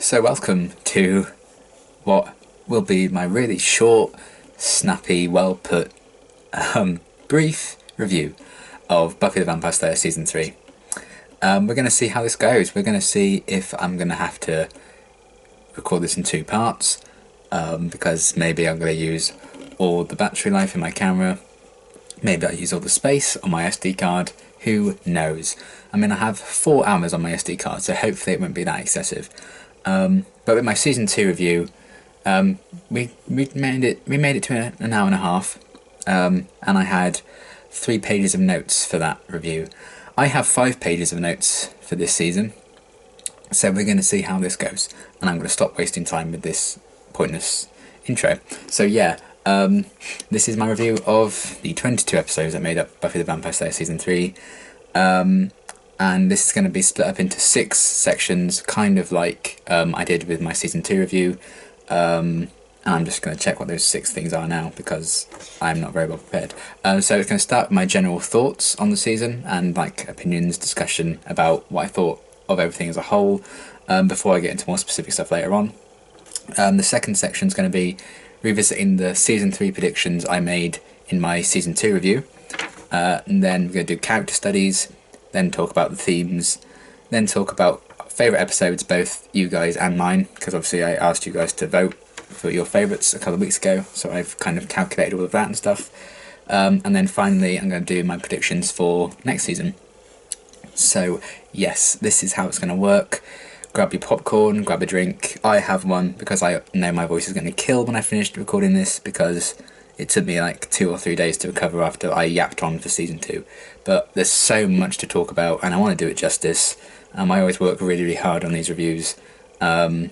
So welcome to what will be my really short, snappy, well put, brief review of Buffy the Vampire Slayer Season 3. We're going to see how this goes. We're going to see if I'm going to have to record this in two parts, because maybe I'm going to use all the battery life in my camera, maybe I'll use all the space on my SD card, who knows. I mean, I have 4 hours on my SD card, so hopefully it won't be that excessive. But with my Season 2 review, we made it to an hour and a half, and I had 3 pages of notes for that review. I have 5 pages of notes for this season, so we're going to see how this goes, and I'm going to stop wasting time with this pointless intro. So yeah, this is my review of the 22 episodes that made up Buffy the Vampire Slayer Season 3, and this is going to be split up into 6 sections, kind of like I did with my Season 2 review, and I'm just going to check what those 6 things are now, because I'm not very well prepared. So it's going to start with my general thoughts on the season, and like opinions, discussion about what I thought of everything as a whole, before I get into more specific stuff later on. The second section is going to be revisiting the Season 3 predictions I made in my Season 2 review, and then we're going to do character studies, then talk about the themes, then talk about favourite episodes, both you guys and mine, because obviously I asked you guys to vote for your favourites a couple of weeks ago, so I've kind of calculated all of that and stuff. And then finally I'm going to do my predictions for next season. So yes, this is how it's going to work. Grab your popcorn, grab a drink. I have one because I know my voice is going to kill when I finished recording this, because it took me like 2 or 3 days to recover after I yapped on for Season 2. But there's so much to talk about, and I want to do it justice. I always work really, really hard on these reviews, and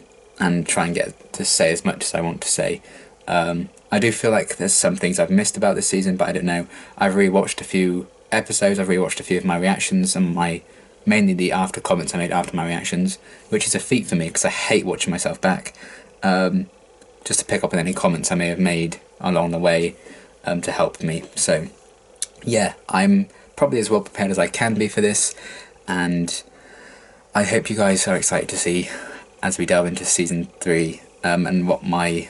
try and get to say as much as I want to say. I do feel like there's some things I've missed about this season, but I don't know. I've rewatched a few episodes, I've rewatched a few of my reactions, and mainly the after comments I made after my reactions, which is a feat for me because I hate watching myself back, just to pick up on any comments I may have made along the way, to help me. So yeah, I'm probably as well prepared as I can be for this, and I hope you guys are excited to see as we delve into Season 3, and what my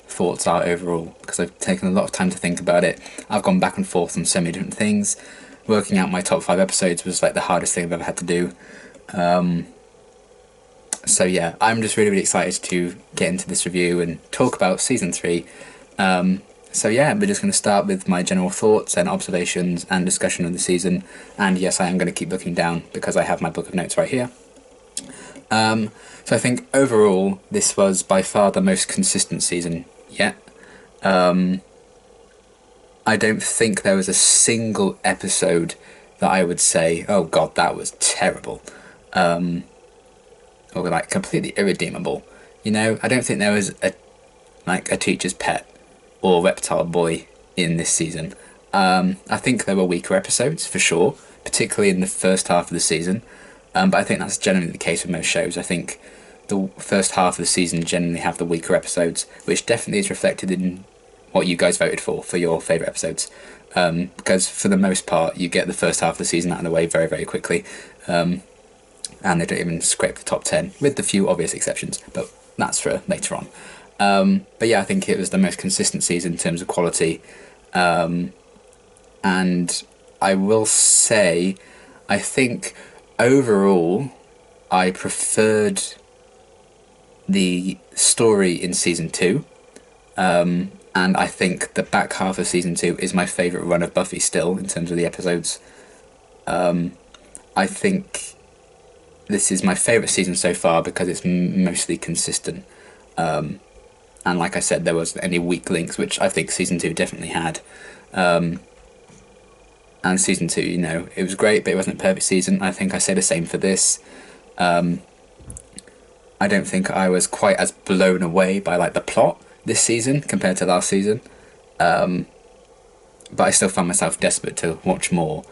thoughts are overall, because I've taken a lot of time to think about it. I've gone back and forth on so many different things. Working out my top 5 episodes was like the hardest thing I've ever had to do. So yeah, I'm just really, really excited to get into this review and talk about Season 3. So yeah, we're just going to start with my general thoughts and observations and discussion of the season. And yes, I am going to keep looking down because I have my book of notes right here. So I think overall, this was by far the most consistent season yet. I don't think there was a single episode that I would say, oh god, that was terrible, or like completely irredeemable. You know, I don't think there was a teacher's pet or reptile boy in this season. I think there were weaker episodes for sure, particularly in the first half of the season, but I think that's generally the case with most shows. I think the first half of the season generally have the weaker episodes, which definitely is reflected in what you guys voted for your favourite episodes, because for the most part you get the first half of the season out of the way very, very quickly, and they don't even scrape the top 10, with the few obvious exceptions, but that's for later on. But yeah, I think it was the most consistent season in terms of quality, and I will say, I think overall I preferred the story in Season 2, and I think the back half of Season 2 is my favourite run of Buffy still, in terms of the episodes. I think this is my favourite season so far because it's mostly consistent. And like I said, there wasn't any weak links, which I think Season 2 definitely had. And Season 2, you know, it was great, but it wasn't a perfect season. I think I say the same for this. I don't think I was quite as blown away by like the plot this season compared to last season, but I still found myself desperate to watch more,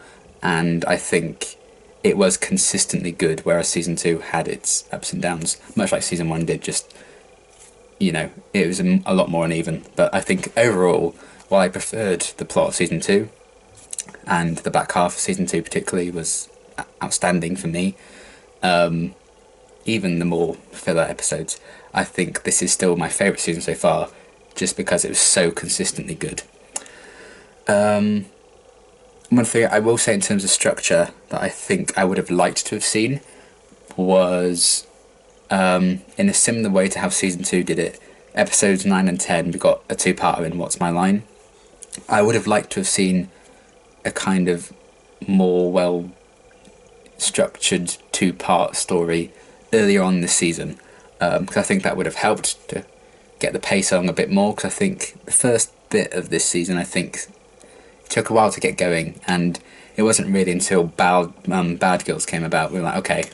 and I think it was consistently good, whereas Season 2 had its ups and downs, much like Season 1 did, just, you know, it was a lot more uneven. But I think overall, while I preferred the plot of Season 2, and the back half of Season 2 particularly was outstanding for me, even the more filler episodes, I think this is still my favourite season so far, just because it was so consistently good. One thing I will say in terms of structure that I think I would have liked to have seen was, in a similar way to how season 2 did it, episodes 9 and 10 we got a two-parter in What's My Line. I would have liked to have seen a kind of more well structured two-part story earlier on this season, because I think that would have helped to get the pace along a bit more, because I think the first bit of this season, I think, took a while to get going, and it wasn't really until Bad Girls came about we were like, okay,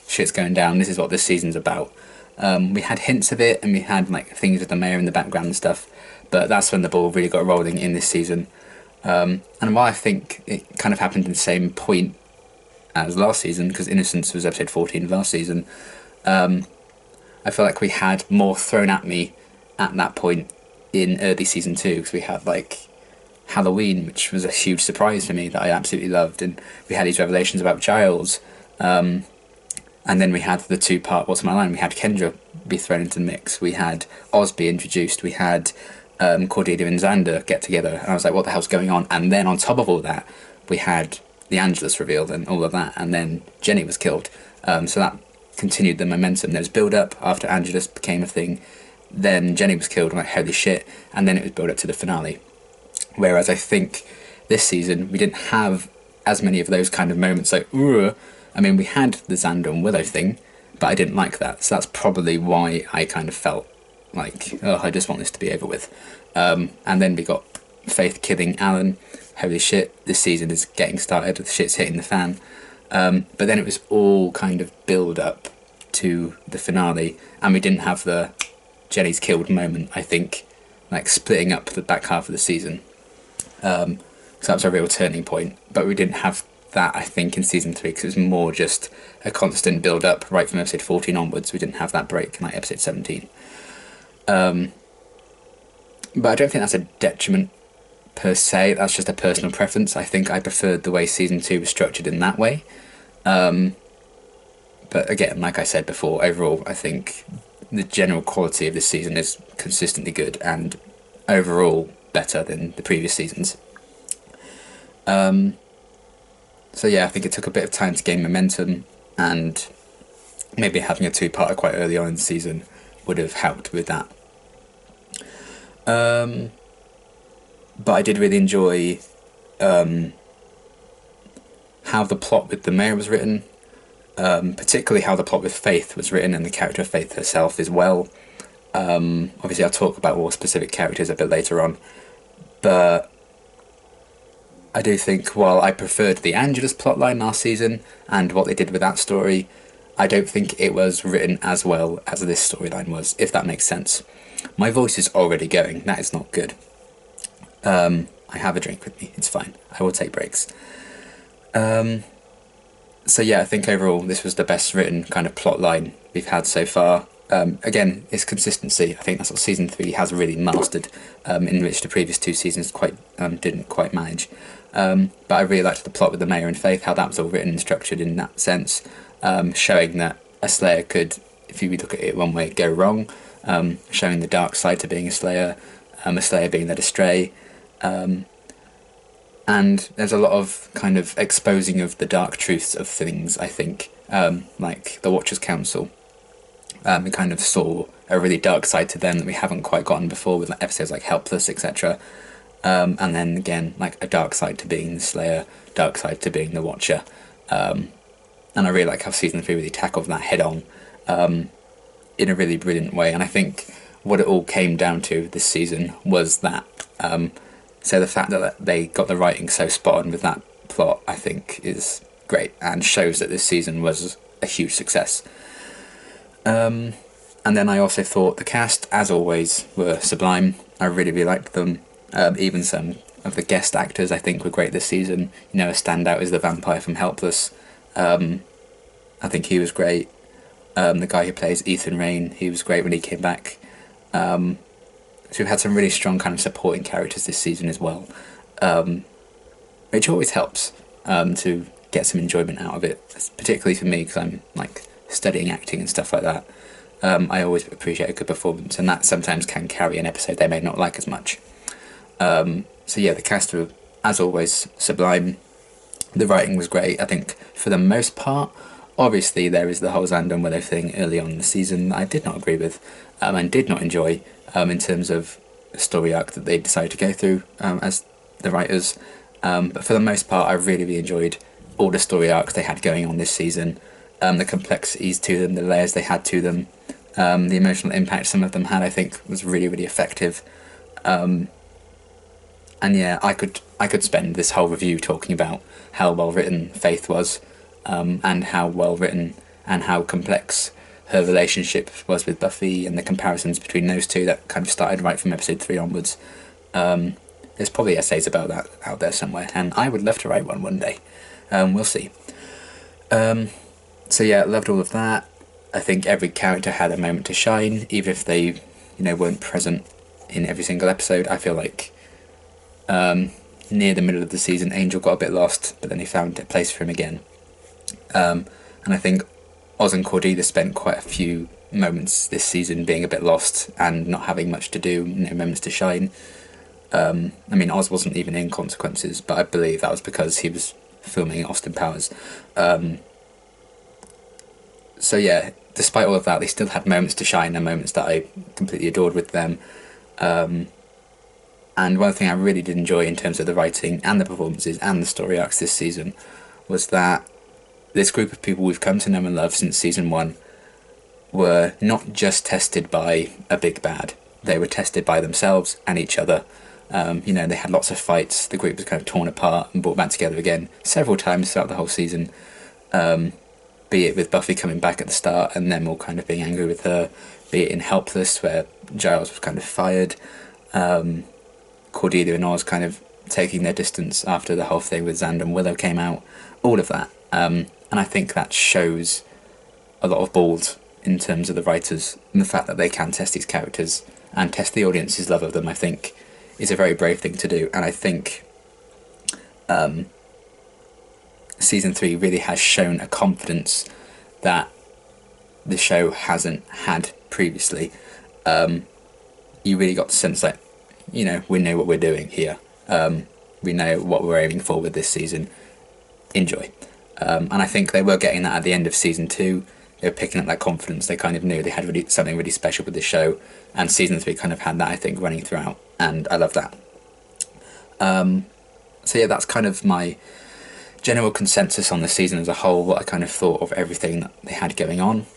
shit's going down, this is what this season's about. We had hints of it, and we had like things with the mayor in the background and stuff, but that's when the ball really got rolling in this season. And while I think it kind of happened in the same point as last season, because Innocence was episode 14 of last season, I feel like we had more thrown at me at that point in early season 2, because we had like Halloween, which was a huge surprise for me that I absolutely loved, and we had these revelations about Giles, and then we had the two-part What's My Line. We had Kendra be thrown into the mix, we had Oz be introduced, we had Cordelia and Xander get together, and I was like, what the hell's going on? And then on top of all that, we had the Angelus revealed and all of that, and then Jenny was killed, so that continued the momentum. There was build-up after Angelus became a thing, then Jenny was killed, I'm like, holy shit, and then it was build-up to the finale. Whereas I think this season we didn't have as many of those kind of moments like, ugh. I mean, we had the Xander and Willow thing, but I didn't like that, so that's probably why I kind of felt like, oh, I just want this to be over with. And then we got Faith killing Alan. Holy shit, this season is getting started, the shit's hitting the fan. But then it was all kind of build up to the finale, and we didn't have the Jenny's killed moment, I think, like splitting up the back half of the season. So that was a real turning point, but we didn't have that, I think, in season 3, because it was more just a constant build up right from episode 14 onwards. We didn't have that break in like episode 17. But I don't think that's a detriment per se, that's just a personal preference. I think I preferred the way season 2 was structured in that way. But again, like I said before, overall I think the general quality of this season is consistently good and overall better than the previous seasons. So yeah, I think it took a bit of time to gain momentum, and maybe having a two-parter quite early on in the season would have helped with that. But I did really enjoy how the plot with the mayor was written, particularly how the plot with Faith was written and the character of Faith herself as well. Obviously I'll talk about more specific characters a bit later on, but I do think while I preferred the Angelus plotline last season and what they did with that story, I don't think it was written as well as this storyline was, if that makes sense. My voice is already going, that is not good. I have a drink with me, it's fine, I will take breaks. So yeah, I think overall this was the best written kind of plot line we've had so far. Again, it's consistency. I think that's what season 3 has really mastered, in which the previous 2 seasons didn't quite manage. But I really liked the plot with the mayor and Faith, how that was all written and structured in that sense, showing that a Slayer could, if you look at it one way, go wrong, showing the dark side to being a Slayer being led astray, and there's a lot of kind of exposing of the dark truths of things, I think, like the Watchers Council. We kind of saw a really dark side to them that we haven't quite gotten before with like episodes like Helpless, etc. And then again, like a dark side to being the Slayer, dark side to being the Watcher. And I really like how season 3 really tackled that head on, in a really brilliant way. And I think what it all came down to this season was that. So the fact that they got the writing so spot on with that plot, I think, is great and shows that this season was a huge success. And then I also thought the cast, as always, were sublime. I really, really liked them. Even some of the guest actors I think were great this season. You know, a standout is the vampire from Helpless. I think he was great. The guy who plays Ethan Rain, he was great when he came back. So we've had some really strong kind of supporting characters this season as well, which always helps to get some enjoyment out of it, particularly for me because I'm like studying acting and stuff like that, I always appreciate a good performance, and that sometimes can carry an episode they may not like as much. So yeah, the cast were, as always, sublime. The writing was great, I think, for the most part. Obviously, there is the whole Xander and Willow thing early on in the season that I did not agree with, and did not enjoy, in terms of the story arc that they decided to go through as the writers. But for the most part, I really, really enjoyed all the story arcs they had going on this season, the complexities to them, the layers they had to them, the emotional impact some of them had, I think, was really, really effective. And yeah, I could spend this whole review talking about how well written Faith was, and how well written and how complex her relationship was with Buffy, and the comparisons between those two that kind of started right from episode 3 onwards. There's probably essays about that out there somewhere, and I would love to write one day. We'll see. So yeah, loved all of that. I think every character had a moment to shine, even if they, weren't present in every single episode. I feel like near the middle of the season, Angel got a bit lost, but then he found a place for him again. And I think Oz and Cordelia spent quite a few moments this season being a bit lost and not having much to do, no moments to shine. Oz wasn't even in Consequences, but I believe that was because he was filming Austin Powers. So yeah, despite all of that, they still had moments to shine and moments that I completely adored with them. And one thing I really did enjoy in terms of the writing and the performances and the story arcs this season was that this group of people we've come to know and love since season 1 were not just tested by a big bad. They were tested by themselves and each other. They had lots of fights. The group was kind of torn apart and brought back together again several times throughout the whole season. Be it with Buffy coming back at the start and them all kind of being angry with her. Be it in Helpless, where Giles was kind of fired. Cordelia and Oz kind of taking their distance after the whole thing with Xander and Willow came out. All of that. And I think that shows a lot of balls in terms of the writers, and the fact that they can test these characters and test the audience's love of them, I think, is a very brave thing to do. And I think season 3 really has shown a confidence that the show hasn't had previously. You really got the sense that, we know what we're doing here. We know what we're aiming for with this season. Enjoy. And I think they were getting that at the end of season 2. They were picking up that confidence. They kind of knew they had something really special with the show, and season 3 kind of had that, I think, running throughout, and I love that. So yeah, that's kind of my general consensus on the season as a whole, what I kind of thought of everything that they had going on.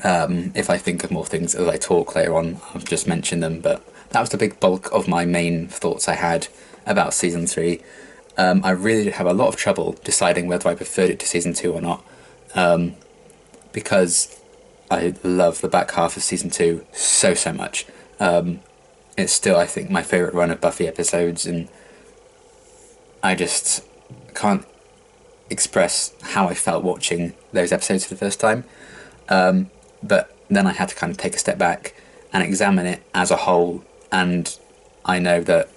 If I think of more things as I talk later on, I'll just mention them, but that was the big bulk of my main thoughts I had about season 3. I really did have a lot of trouble deciding whether I preferred it to season 2 or not, because I love the back half of season 2 so much. It's still, I think, my favourite run of Buffy episodes, and I just can't express how I felt watching those episodes for the first time. But then I had to kind of take a step back and examine it as a whole, and I know that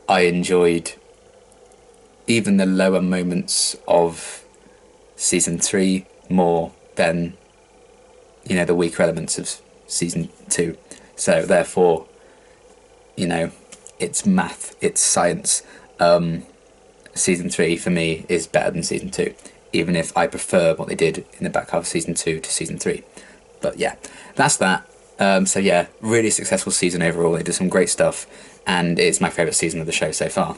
I enjoyed even the lower moments of season 3 more than, the weaker elements of season 2. So therefore, it's math, it's science. Season 3 for me is better than season 2, even if I prefer what they did in the back half of season 2 to season 3. But yeah, that's that. So yeah, really successful season overall. They did some great stuff, and it's my favourite season of the show so far.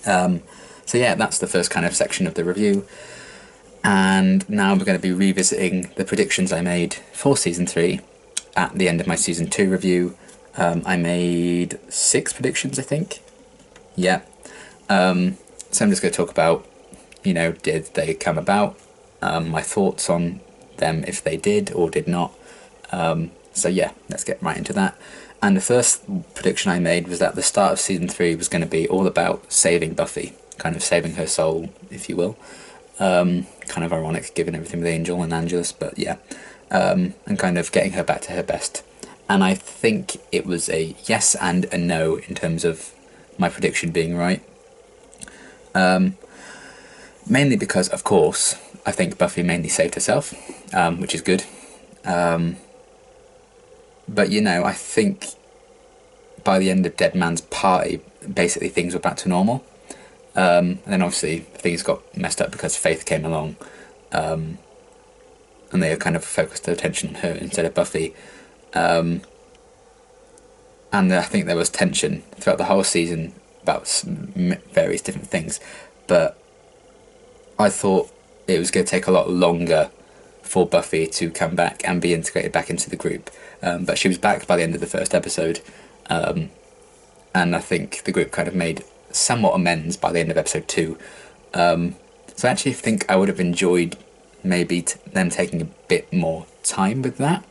So yeah, that's the first kind of section of the review. And now we're going to be revisiting the predictions I made for season 3 at the end of my season 2 review. I made 6 predictions, I think. Yeah. So I'm just going to talk about, did they come about? My thoughts on them, if they did or did not. So yeah, let's get right into that. And the first prediction I made was that the start of season 3 was going to be all about saving Buffy, kind of saving her soul, if you will. Kind of ironic given everything with Angel and Angelus, but yeah. And kind of getting her back to her best. And I think it was a yes and a no in terms of my prediction being right. Mainly because, of course, I think Buffy mainly saved herself, which is good. But, you know, I think by the end of Dead Man's Party, basically things were back to normal. And then obviously things got messed up because Faith came along, and they kind of focused their attention on her instead of Buffy. And I think there was tension throughout the whole season about various different things. But I thought it was going to take a lot longer for Buffy to come back and be integrated back into the group. But she was back by the end of the first episode. And I think the group kind of made somewhat amends by the end of episode 2. So I actually think I would have enjoyed maybe them taking a bit more time with that,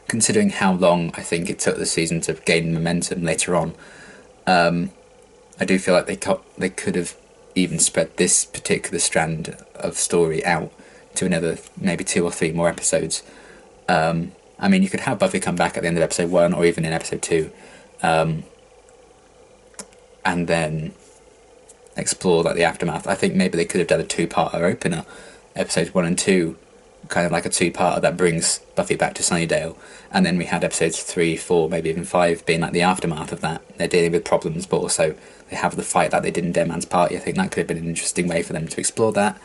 considering how long I think it took the season to gain momentum later on. I do feel like they could have even spread this particular strand of story out to another maybe 2 or 3 more episodes. I mean, you could have Buffy come back at the end of episode 1 or even in episode 2, and then explore like the aftermath. I think maybe they could have done a 2-parter opener, episodes 1 and 2, kind of like a 2-parter that brings Buffy back to Sunnydale, and then we had episodes 3, 4, maybe even 5 being like the aftermath of that. They're dealing with problems, but also they have the fight that they did in Dead Man's Party. I think that could have been an interesting way for them to explore that.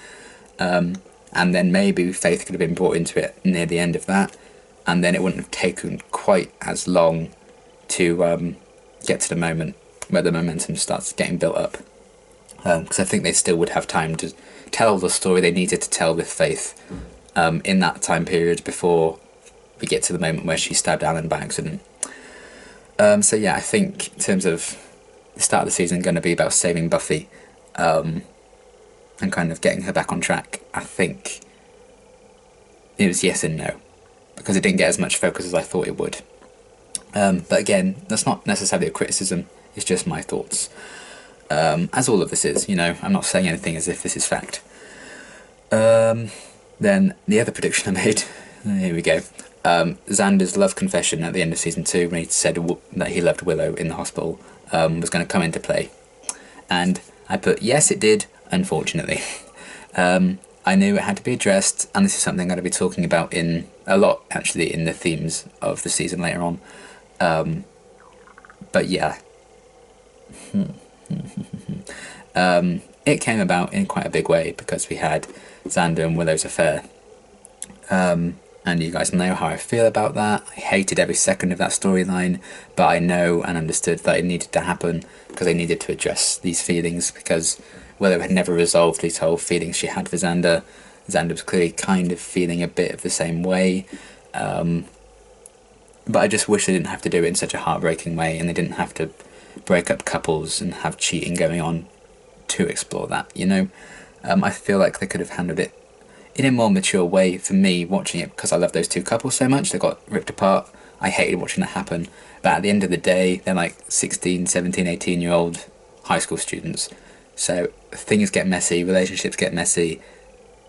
And then maybe Faith could have been brought into it near the end of that, and then it wouldn't have taken quite as long to get to the moment where the momentum starts getting built up. Because I think they still would have time to tell the story they needed to tell with Faith in that time period before we get to the moment where she's stabbed Alan by accident. So yeah, I think in terms of the start of the season going to be about saving Buffy and kind of getting her back on track. I think it was yes and no, because it didn't get as much focus as I thought it would. But again, that's not necessarily a criticism, it's just my thoughts. As all of this is, you know, I'm not saying anything as if this is fact. Then the other prediction I made, here we go. Xander's love confession at the end of season 2, when he said that he loved Willow in the hospital, was going to come into play. And I put, yes it did, unfortunately. I knew it had to be addressed, and this is something I'm going to be talking about in a lot, actually, in the themes of the season later on. But yeah. It came about in quite a big way because we had Xander and Willow's affair. And you guys know how I feel about that. I hated every second of that storyline, but I know and understood that it needed to happen because they needed to address these feelings, because Willow had never resolved these whole feelings she had for Xander. Xander was clearly kind of feeling a bit of the same way. But I just wish they didn't have to do it in such a heartbreaking way, and they didn't have to break up couples and have cheating going on to explore that, you know? I feel like they could have handled it in a more mature way for me watching it, because I love those 2 couples so much. They got ripped apart. I hated watching that happen. But at the end of the day, they're like 16, 17, 18-year-old high school students. So things get messy, relationships get messy.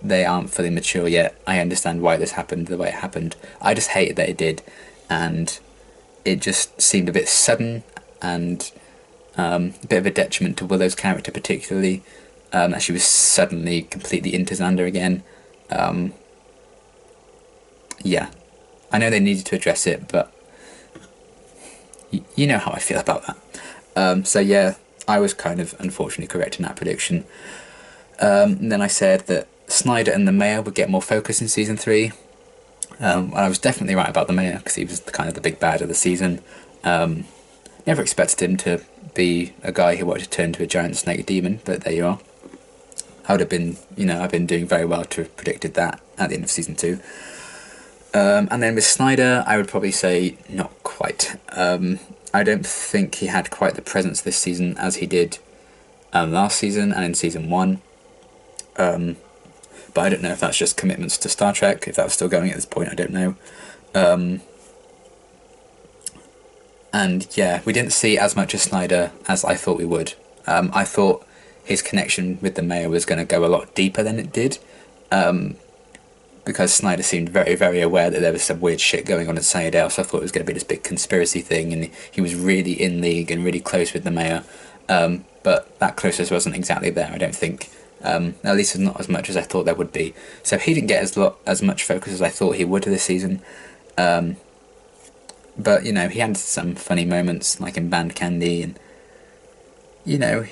They aren't fully mature yet. I understand why this happened the way it happened. I just hated that it did. And it just seemed a bit sudden and a bit of a detriment to Willow's character particularly. That she was suddenly completely into Xander again. Yeah, I know they needed to address it, but you know how I feel about that. So yeah, I was kind of unfortunately correct in that prediction. And then I said that Snyder and the Mayor would get more focus in season 3. I was definitely right about the Mayor, because he was kind of the big bad of the season. Never expected him to be a guy who wanted to turn into a giant snake demon, but there you are. I would have been, you know, I've been doing very well to have predicted that at the end of season 2. And then with Snyder, I would probably say not quite. I don't think he had quite the presence this season as he did last season and in season 1. But I don't know if that's just commitments to Star Trek, if that's still going at this point, I don't know. And yeah, we didn't see as much of Snyder as I thought we would. I thought his connection with the Mayor was going to go a lot deeper than it did, because Snyder seemed very, very aware that there was some weird shit going on in Sunnydale, so I thought it was going to be this big conspiracy thing, and he was really in league and really close with the Mayor, but that closeness wasn't exactly there, I don't think. At least not as much as I thought there would be. So he didn't get as much focus as I thought he would this season. But, you know, he had some funny moments, like in Band Candy, and, you know,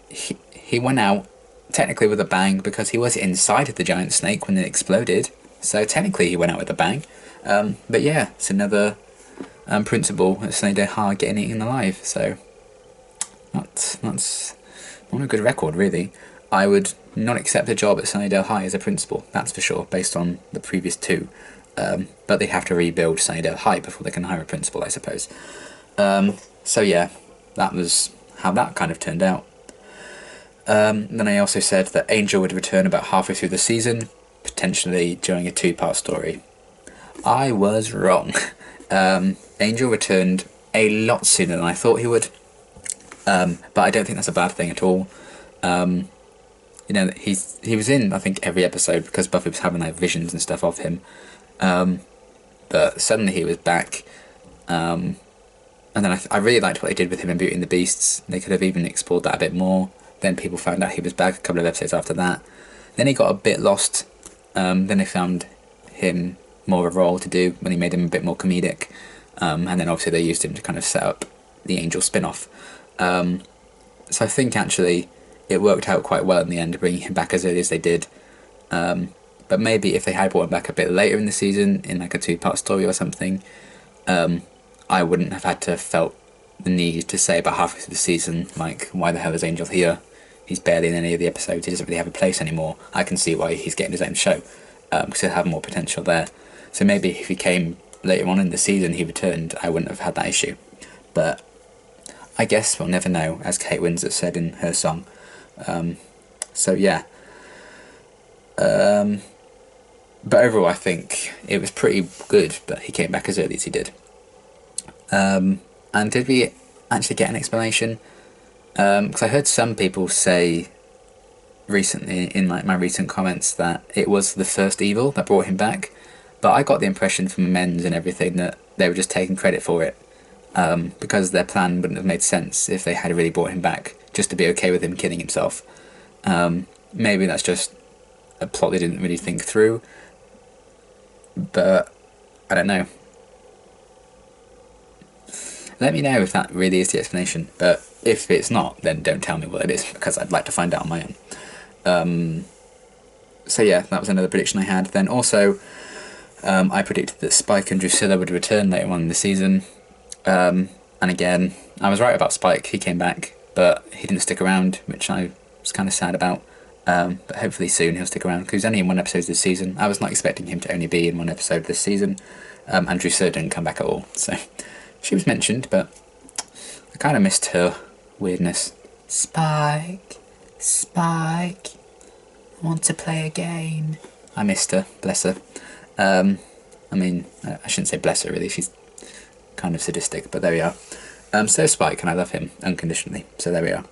he went out technically with a bang because he was inside of the giant snake when it exploded. So technically he went out with a bang. But yeah, it's another principal at Sunnydale High getting eaten alive. So that's not a good record, really. I would not accept a job at Sunnydale High as a principal, that's for sure, based on the previous two. But they have to rebuild Sunnydale High before they can hire a principal, I suppose. So yeah, that was how that kind of turned out. Then I also said that Angel would return about halfway through the season, potentially during a 2-part story. I was wrong. Angel returned a lot sooner than I thought he would, but I don't think that's a bad thing at all. You know, he was in, I think, every episode because Buffy was having like visions and stuff of him. But suddenly he was back, and then I really liked what they did with him in Beauty and the Beasts. They could have even explored that a bit more. Then people found out he was back a couple of episodes after that. Then he got a bit lost. Then they found him more of a role to do when he made him a bit more comedic. And then obviously they used him to kind of set up the Angel spin-off. So I think actually it worked out quite well in the end, bringing him back as early as they did. But maybe if they had brought him back a bit later in the season, in like a 2-part story or something, I wouldn't have had to felt the need to say about halfway through the season, like, why the hell is Angel here? He's barely in any of the episodes, he doesn't really have a place anymore. I can see why he's getting his own show, because he'll have more potential there. So maybe if he came later on in the season, he returned, I wouldn't have had that issue. But I guess we'll never know, as Kate Winslet said in her song. So yeah. But overall I think it was pretty good that he came back as early as he did. And did we actually get an explanation? Because I heard some people say recently in like my recent comments that it was the first evil that brought him back, but I got the impression from amends and everything that they were just taking credit for it, because their plan wouldn't have made sense if they had really brought him back just to be okay with him killing himself. Maybe that's just a plot they didn't really think through, but I don't know. Let me know if that really is the explanation, but if it's not, then don't tell me what it is, because I'd like to find out on my own. So yeah, that was another prediction I had. Then also, I predicted that Spike and Drusilla would return later on in the season. And again, I was right about Spike, he came back, but he didn't stick around, which I was kind of sad about. But hopefully soon he'll stick around, because he's only in 1 episode this season. I was not expecting him to only be in 1 episode this season, and Drusilla didn't come back at all, so she was mentioned, but I kind of missed her weirdness. Spike, I want to play a game. I missed her, bless her. I mean, I shouldn't say bless her really, she's kind of sadistic, but there we are. So Spike, and I love him unconditionally, so there we are.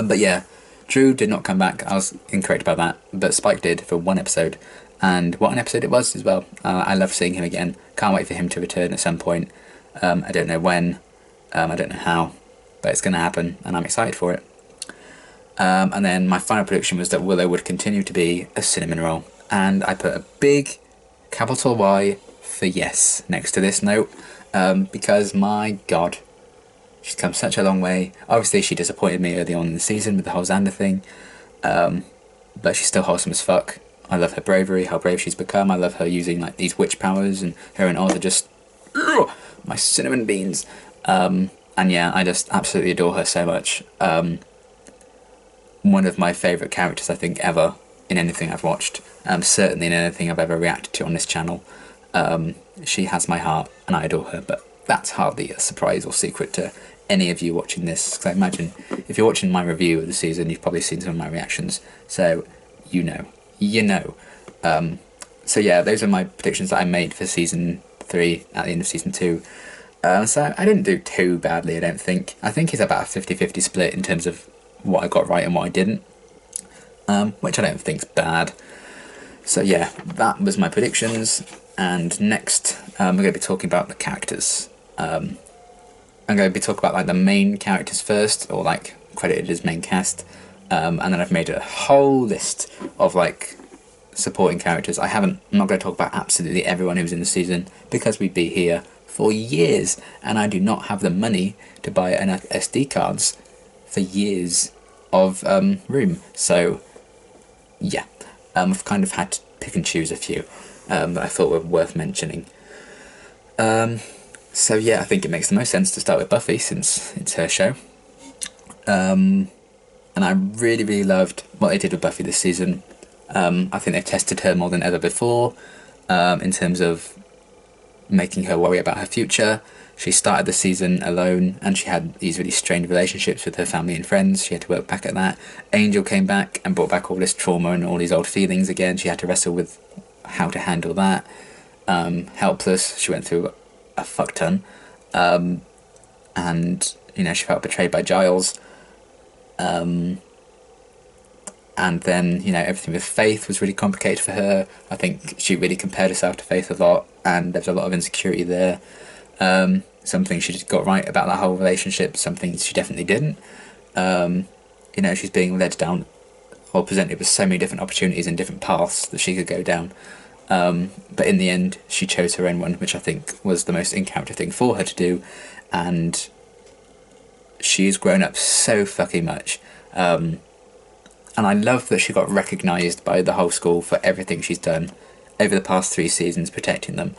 But yeah, Drew did not come back, I was incorrect about that, but Spike did for 1 episode, and what an episode it was as well. I love seeing him again, can't wait for him to return at some point. I don't know when, I don't know how, but it's going to happen, and I'm excited for it. And then my final prediction was that Willow would continue to be a cinnamon roll, and I put a big capital Y for yes next to this note, because my god, she's come such a long way. Obviously she disappointed me early on in the season with the whole Xander thing, but she's still wholesome as fuck. I love her bravery, how brave she's become. I love her using like these witch powers, and her and Oz are just my cinnamon beans. And yeah, I just absolutely adore her so much. One of my favourite characters I think ever in anything I've watched, certainly in anything I've ever reacted to on this channel. She has my heart and I adore her, but that's hardly a surprise or secret to any of you watching this, because I imagine if you're watching my review of the season, you've probably seen some of my reactions, so you know. So yeah, those are my predictions that I made for season 3 at the end of season 2. So I didn't do too badly, I don't think. I think it's about a 50-50 split in terms of what I got right and what I didn't, which I don't think's bad. So yeah, that was my predictions, and next we're going to be talking about the characters. I'm going to be talking about like the main characters first, or like credited as main cast, and then I've made a whole list of like supporting characters. I'm not going to talk about absolutely everyone who was in the season because we'd be here for years, and I do not have the money to buy enough SD cards for years of room. So yeah, I've kind of had to pick and choose a few that I thought were worth mentioning. So yeah, I think it makes the most sense to start with Buffy since it's her show. And I really, really loved what they did with Buffy this season. I think they've tested her more than ever before in terms of making her worry about her future. She started the season alone and she had these really strained relationships with her family and friends. She had to work back at that. Angel came back and brought back all this trauma and all these old feelings again. She had to wrestle with how to handle that. Helpless, she went through a fuck ton. And, you know, she felt betrayed by Giles. And then, you know, everything with Faith was really complicated for her. I think she really compared herself to Faith a lot, and there's a lot of insecurity there. Some things she got right about that whole relationship, some things she definitely didn't. You know, she's being led down or presented with so many different opportunities and different paths that she could go down. But in the end, she chose her own one, which I think was the most in-character thing for her to do. And she's grown up so fucking much. And I love that she got recognised by the whole school for everything she's done over the past 3 seasons, protecting them.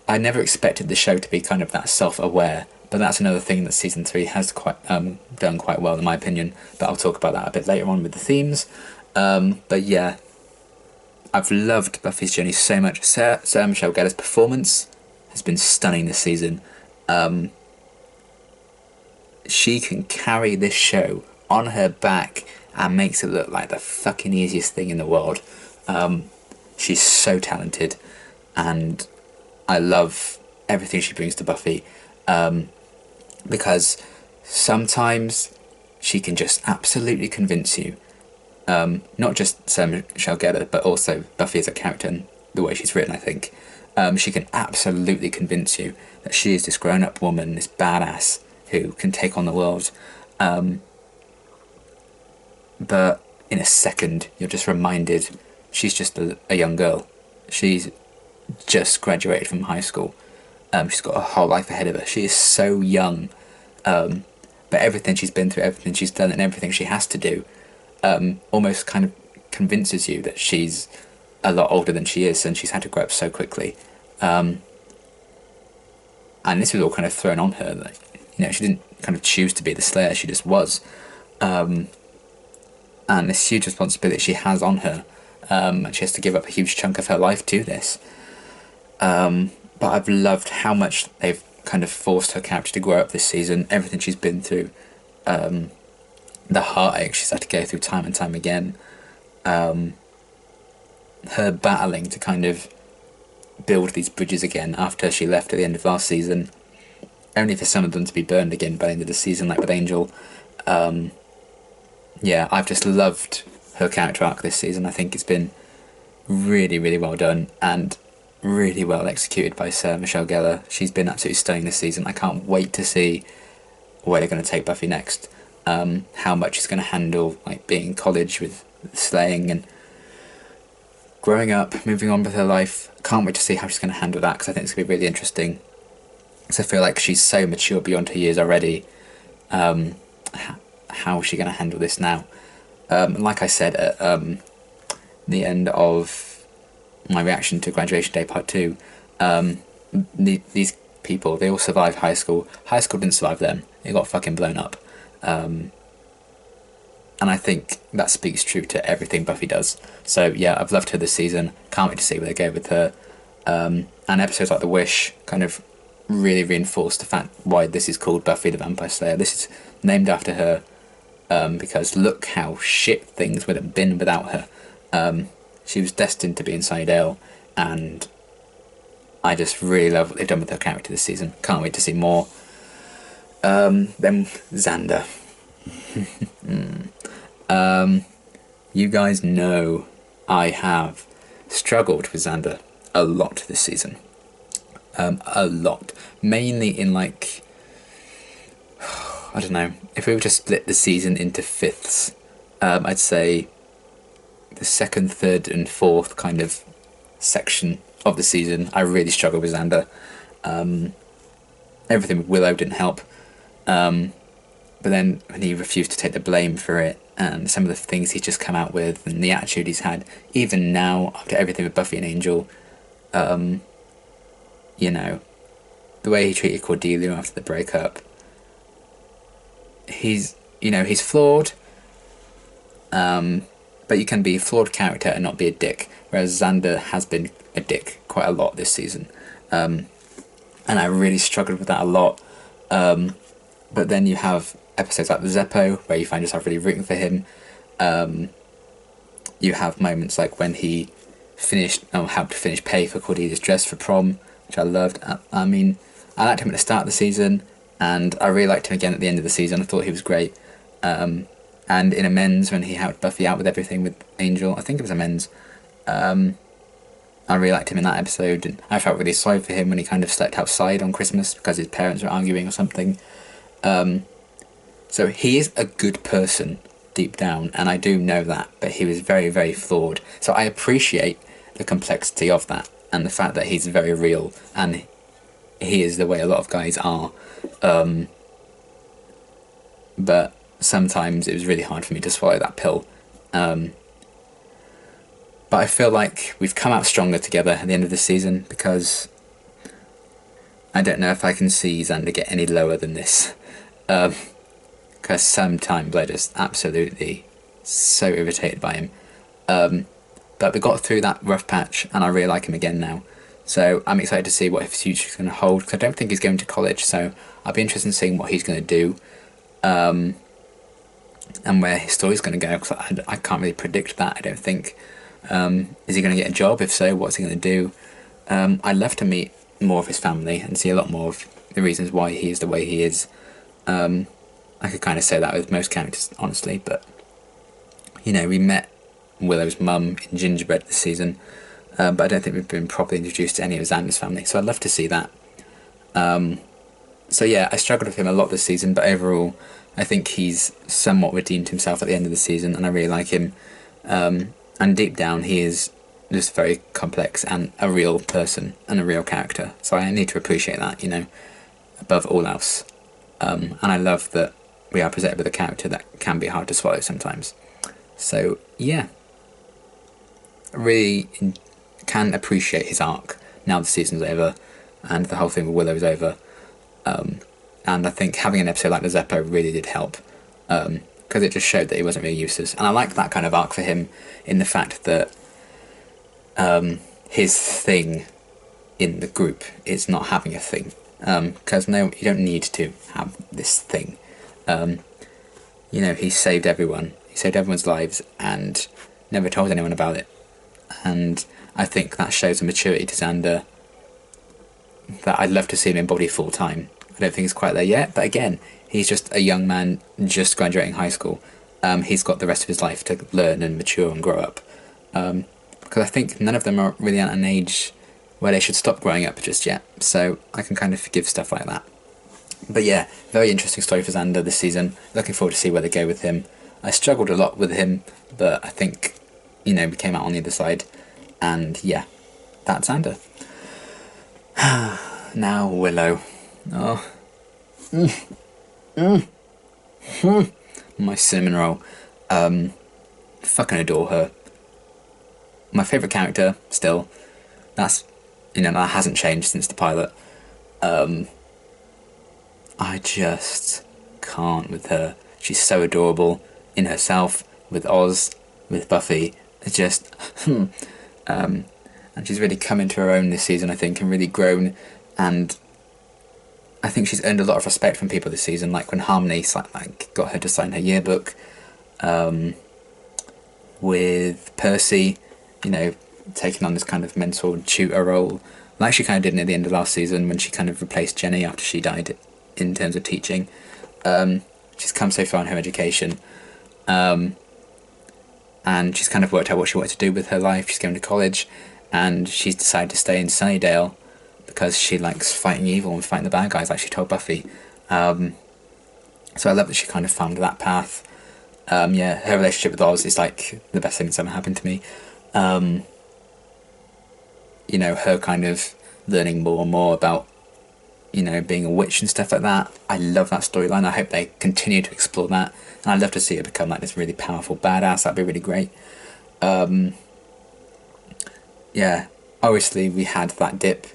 I never expected the show to be kind of that self-aware, but that's another thing that season 3 has quite done quite well, in my opinion. But I'll talk about that a bit later on with the themes. But yeah, I've loved Buffy's journey so much. Sarah Michelle Gellar's performance has been stunning this season. She can carry this show on her back and makes it look like the fucking easiest thing in the world. She's so talented, and I love everything she brings to Buffy, because sometimes she can just absolutely convince you, not just Sarah Michelle Gellar, but also Buffy as a character and the way she's written, I think. She can absolutely convince you that she is this grown-up woman, this badass who can take on the world. But in a second, you're just reminded she's just a young girl. She's just graduated from high school. She's got a whole life ahead of her. She is so young. But everything she's been through, everything she's done, and everything she has to do almost kind of convinces you that she's a lot older than she is, and she's had to grow up so quickly. And this was all kind of thrown on her. Like, you know, she didn't kind of choose to be the Slayer, she just was. And this huge responsibility she has on her, and she has to give up a huge chunk of her life to this. But I've loved how much they've kind of forced her character to grow up this season, everything she's been through, the heartache she's had to go through time and time again, her battling to kind of build these bridges again after she left at the end of last season, only for some of them to be burned again by the end of the season, like with Angel. Yeah, I've just loved her character arc this season. I think it's been really, really well done and really well executed by Sarah Michelle Gellar. She's been absolutely stunning this season. I can't wait to see where they're going to take Buffy next. How much she's going to handle, like, being in college with slaying and growing up, moving on with her life. Can't wait to see how she's going to handle that, because I think it's going to be really interesting. Because I feel like she's so mature beyond her years already. How is she going to handle this now? Like I said at the end of my reaction to Graduation Day Part 2, these people, they all survived high school. High school didn't survive them. It got fucking blown up. And I think that speaks true to everything Buffy does. So yeah, I've loved her this season. Can't wait to see where they go with her. And episodes like The Wish kind of really reinforced the fact why this is called Buffy the Vampire Slayer. This is named after her. Because look how shit things would have been without her. She was destined to be in Sunnydale, and I just really love what they've done with her character this season. Can't wait to see more. Then Xander. You guys know I have struggled with Xander a lot this season. A lot. Mainly in, like, I don't know, if we were to split the season into fifths, I'd say the second, third, and fourth kind of section of the season, I really struggled with Xander. Everything with Willow didn't help. But then when he refused to take the blame for it, and some of the things he's just come out with, and the attitude he's had, even now, after everything with Buffy and Angel, you know, the way he treated Cordelia after the breakup, he's flawed, but you can be a flawed character and not be a dick, whereas Xander has been a dick quite a lot this season. And I really struggled with that a lot. But then you have episodes like the Zeppo, where you find yourself really rooting for him. You have moments like when he helped finish pay for Cordelia's dress for prom, which I loved. I mean, I liked him at the start of the season, and I really liked him again at the end of the season. I thought he was great. And in Amends, when he helped Buffy out with everything with Angel, I think it was Amends, I really liked him in that episode, and I felt really sorry for him when he kind of slept outside on Christmas because his parents were arguing or something. So he is a good person deep down, and I do know that, but he was very, very flawed. So I appreciate the complexity of that, and the fact that he's very real, and he is the way a lot of guys are. But sometimes it was really hard for me to swallow that pill. But I feel like we've come out stronger together at the end of the season, because I don't know if I can see Xander get any lower than this. Because sometimes I just absolutely so irritated by him. But we got through that rough patch, and I really like him again now. So I'm excited to see what his future is going to hold, because I don't think he's going to college, so I'll be interested in seeing what he's going to do. And where his story's going to go, because I can't really predict that, I don't think. Is he going to get a job? If so, what's he going to do? I'd love to meet more of his family and see a lot more of the reasons why he is the way he is. I could kind of say that with most characters, honestly, but we met Willow's mum in Gingerbread this season, but I don't think we've been properly introduced to any of Xander's family, so I'd love to see that. So yeah, I struggled with him a lot this season, but overall I think he's somewhat redeemed himself at the end of the season, and I really like him. And deep down he is just very complex and a real person and a real character, so I need to appreciate that, above all else. And I love that we are presented with a character that can be hard to swallow sometimes. So yeah, I really can appreciate his arc now the season's over and the whole thing with Willow's over. And I think having an episode like the Zeppo really did help, because it just showed that he wasn't really useless. And I like that kind of arc for him, in the fact that his thing in the group is not having a thing. Because no, you don't need to have this thing. He saved everyone. He saved everyone's lives and never told anyone about it. And I think that shows a maturity to Xander that I'd love to see him embody full time. I don't think he's quite there yet, but again, he's just a young man just graduating high school. He's got the rest of his life to learn and mature and grow up. Because I think none of them are really at an age where they should stop growing up just yet, so I can kind of forgive stuff like that. But yeah, very interesting story for Xander this season. Looking forward to see where they go with him. I struggled a lot with him, but I think, we came out on the other side, and yeah, that's Xander. Now Willow. Oh. My cinnamon roll. Fucking adore her. My favourite character, still. That hasn't changed since the pilot. I just can't with her. She's so adorable in herself, with Oz, with Buffy. It's just, and she's really come into her own this season, I think, and really grown. And I think she's earned a lot of respect from people this season, like when Harmony got her to sign her yearbook. With Percy, taking on this kind of mentor and tutor role, like she kind of did near the end of last season when she kind of replaced Jenny after she died in terms of teaching. She's come so far in her education, and she's kind of worked out what she wanted to do with her life. She's going to college, and she's decided to stay in Sunnydale because she likes fighting evil and fighting the bad guys, like she told Buffy. And So I love that she kind of found that path. Yeah, her relationship with Oz is like the best thing that's ever happened to me. You know, her kind of learning more and more about, you know, being a witch and stuff like that. I love that storyline. I hope they continue to explore that. And I'd love to see her become like this really powerful badass. That'd be really great. Yeah, obviously we had that dip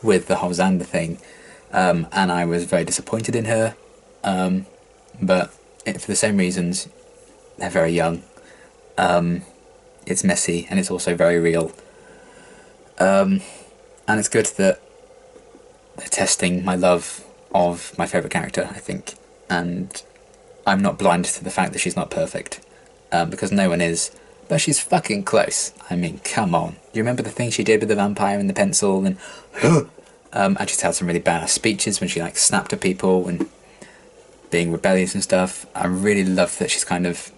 with the whole Xander thing. And I was very disappointed in her. But for the same reasons, they're very young. It's messy and it's also very real. And it's good that they're testing my love of my favourite character, I think. And I'm not blind to the fact that she's not perfect. Because no one is. But she's fucking close. I mean, come on. Do you remember the thing she did with the vampire and the pencil? And and she's had some really badass speeches when she like snapped at people and being rebellious and stuff. I really love that she's kind of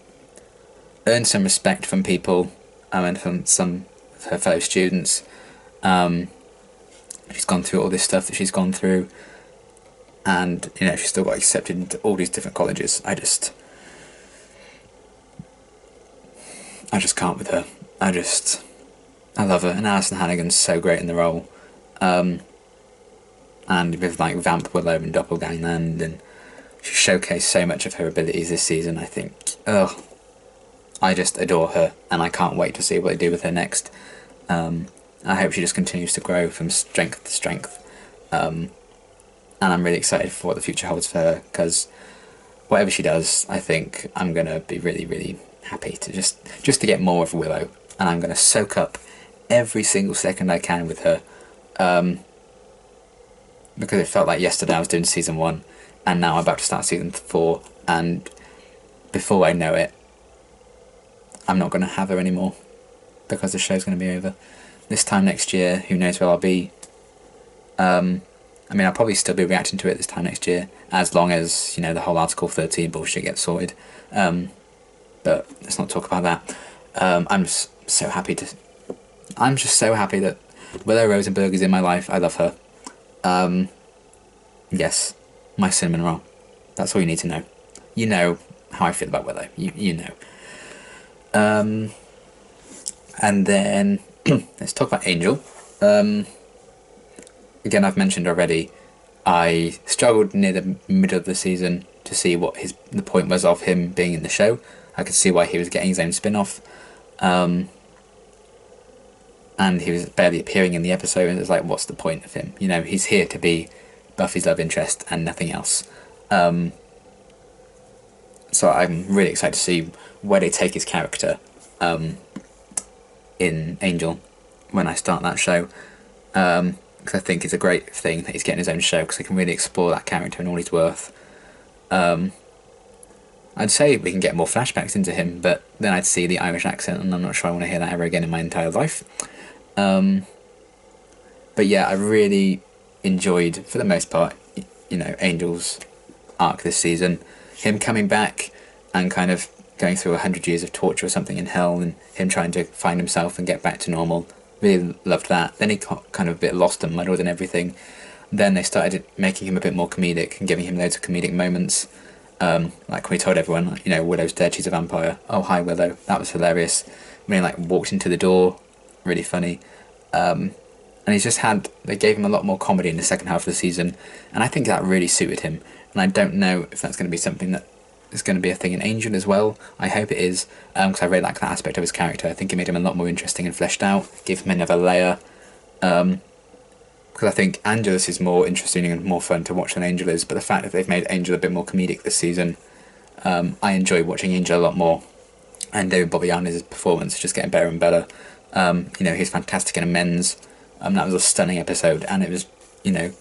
earned some respect from people and from some of her fellow students. She's gone through all this stuff that she's gone through, and you know she's still got accepted into all these different colleges. I just can't with her. I love her, and Alison Hannigan's so great in the role. And with like Vamp Willow and Doppelgangland, and she showcased so much of her abilities this season. I think, I just adore her, and I can't wait to see what they do with her next. I hope she just continues to grow from strength to strength. And I'm really excited for what the future holds for her, because whatever she does, I think I'm going to be really, really happy to just to get more of Willow. And I'm going to soak up every single second I can with her. Because it felt like yesterday I was doing season 1, and now I'm about to start season 4, and before I know it, I'm not going to have her anymore, because the show's going to be over. This time next year, who knows where I'll be. I mean, I'll probably still be reacting to it this time next year, as long as, you know, the whole Article 13 bullshit gets sorted. But let's not talk about that. I'm just so happy that Willow Rosenberg is in my life. I love her. Yes, my cinnamon roll. That's all you need to know. You know how I feel about Willow. You know. And then let's talk about Angel. Again, I've mentioned already, I struggled near the middle of the season to see what the point was of him being in the show. I could see why he was getting his own spin-off. And he was barely appearing in the episode, and it's like, what's the point of him? You know, he's here to be Buffy's love interest and nothing else. So I'm really excited to see where they take his character in Angel when I start that show. Because I think it's a great thing that he's getting his own show, because they can really explore that character and all he's worth. I'd say we can get more flashbacks into him, but then I'd see the Irish accent, and I'm not sure I want to hear that ever again in my entire life. But yeah, I really enjoyed, for the most part, you know, Angel's arc this season. Him coming back and kind of going through 100 years of torture or something in hell, and him trying to find himself and get back to normal. Really loved that. Then he got kind of a bit lost and muddled and everything. Then they started making him a bit more comedic and giving him loads of comedic moments. Like when he told everyone, you know, Willow's dead, she's a vampire. Oh, hi, Willow. That was hilarious. When he like walked into the door, really funny. And he's just they gave him a lot more comedy in the second half of the season, and I think that really suited him. And I don't know if that's going to be something that is going to be a thing in Angel as well. I hope it is, because I really like that aspect of his character. I think it made him a lot more interesting and fleshed out, gave him another layer. Because I think Angelus is more interesting and more fun to watch than Angel is, but the fact that they've made Angel a bit more comedic this season, I enjoy watching Angel a lot more. And David Boreanaz's performance is just getting better and better. You know, he's fantastic in Amends. That was a stunning episode, and it was, you know,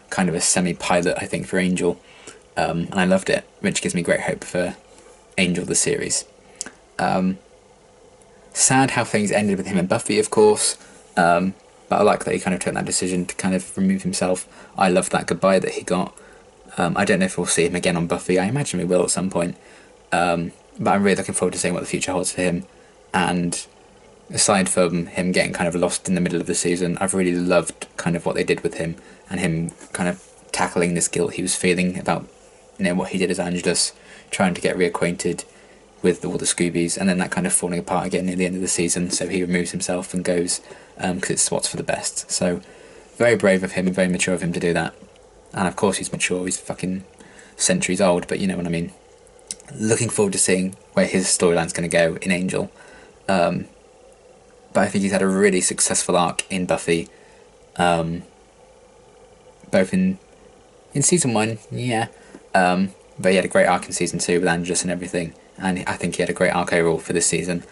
kind of a semi-pilot, I think, for Angel. And I loved it, which gives me great hope for Angel the series. Sad how things ended with him and Buffy, of course. But I like that he kind of took that decision to kind of remove himself. I loved that goodbye that he got. I don't know if we'll see him again on Buffy. I imagine we will at some point. But I'm really looking forward to seeing what the future holds for him. And aside from him getting kind of lost in the middle of the season, I've really loved kind of what they did with him, and him kind of tackling this guilt he was feeling about what he did as Angelus, trying to get reacquainted with all the Scoobies, and then that kind of falling apart again near the end of the season, so he removes himself and goes, because it's what's for the best. So, very brave of him, very mature of him to do that. And of course he's mature, he's fucking centuries old, but you know what I mean. Looking forward to seeing where his storyline's going to go in Angel. But I think he's had a really successful arc in Buffy. Both in season 1, yeah. But he had a great arc in season 2 with Angelus and everything. And I think he had a great arc overall for this season.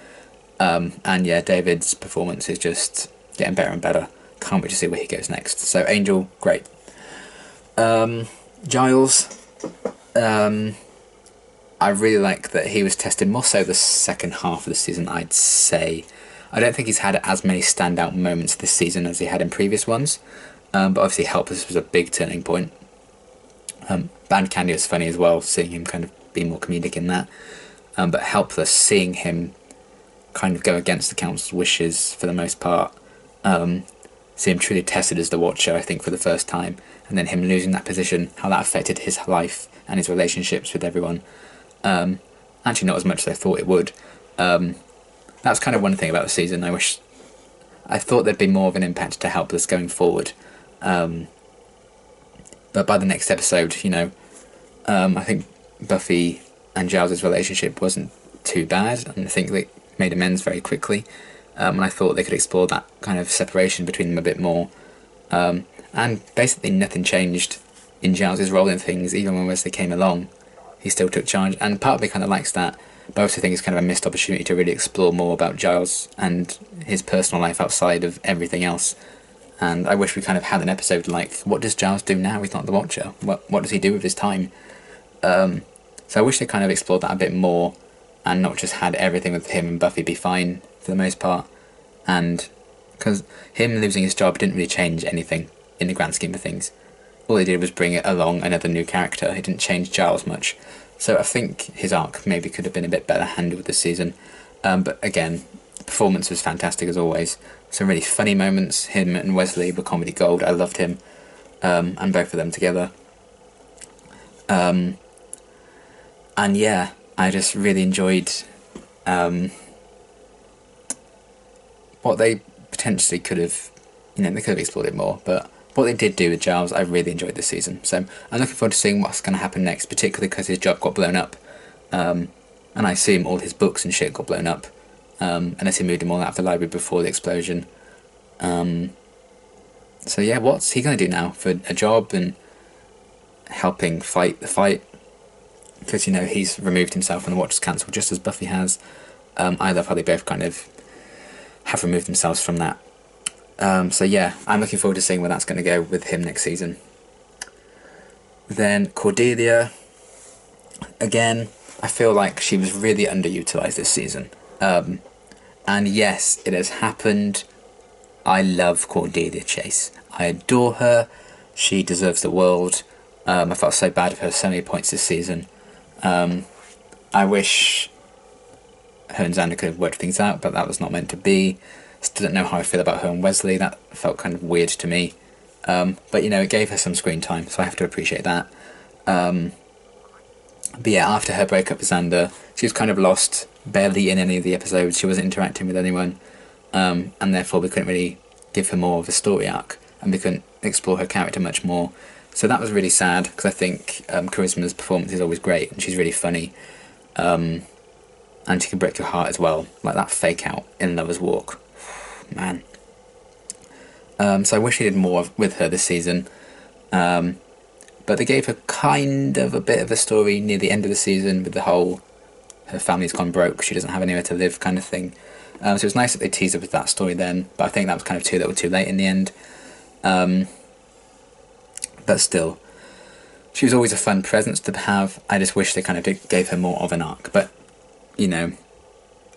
And yeah, David's performance is just getting better and better. Can't wait to see where he goes next. So Angel, great. Giles, I really like that he was tested more so the second half of the season, I'd say. I don't think he's had as many standout moments this season as he had in previous ones. But obviously Helpless was a big turning point. Band Candy was funny as well, seeing him kind of be more comedic in that. But Helpless, seeing him kind of go against the Council's wishes for the most part. See him truly tested as the Watcher, I think, for the first time. And then him losing that position, how that affected his life and his relationships with everyone. Actually not as much as I thought it would. That's kind of one thing about the season. I thought there'd be more of an impact to Helpless going forward. But by the next episode, I think Buffy and Giles' relationship wasn't too bad, and I think they made amends very quickly. And I thought they could explore that kind of separation between them a bit more. And basically nothing changed in Giles' role in things, even when Wesley came along. He still took charge, and part of me kind of likes that, but I also think it's kind of a missed opportunity to really explore more about Giles and his personal life outside of everything else. And I wish we kind of had an episode like, what does Giles do now he's not the Watcher? What does he do with his time? So I wish they kind of explored that a bit more, and not just had everything with him and Buffy be fine for the most part. And because him losing his job didn't really change anything in the grand scheme of things. All they did was bring it along another new character. It didn't change Giles much. So I think his arc maybe could have been a bit better handled this season. But again, the performance was fantastic as always. Some really funny moments. Him and Wesley were comedy gold. I loved him. And both of them together. And yeah, I just really enjoyed what they potentially could have, they could have explored it more, but what they did do with Giles, I really enjoyed this season. So I'm looking forward to seeing what's going to happen next, particularly because his job got blown up. And I assume all his books and shit got blown up, unless he moved them all out of the library before the explosion. So yeah, what's he going to do now for a job and helping fight the fight? Because, he's removed himself from the Watcher's Council just as Buffy has. I love how they both kind of have removed themselves from that. So yeah, I'm looking forward to seeing where that's going to go with him next season. Then Cordelia, again, I feel like she was really underutilised this season. And yes, it has happened. I love Cordelia Chase. I adore her. She deserves the world. I felt so bad for her so many points this season. I wish her and Xander could have worked things out, but that was not meant to be. Still don't know how I feel about her and Wesley. That felt kind of weird to me. But it gave her some screen time, so I have to appreciate that. But yeah, after her breakup with Xander, she was kind of lost, barely in any of the episodes. She wasn't interacting with anyone, and therefore we couldn't really give her more of a story arc, and we couldn't explore her character much more. So that was really sad, because I think Charisma's performance is always great, and she's really funny. And she can break your heart as well, like that fake out in Lover's Walk. Man. So I wish they did more with her this season. But they gave her kind of a bit of a story near the end of the season with the whole her family's gone broke, she doesn't have anywhere to live kind of thing. So it was nice that they teased her with that story then, but I think that was kind of too little too late in the end. But still, she was always a fun presence to have. I just wish they kind of gave her more of an arc. But,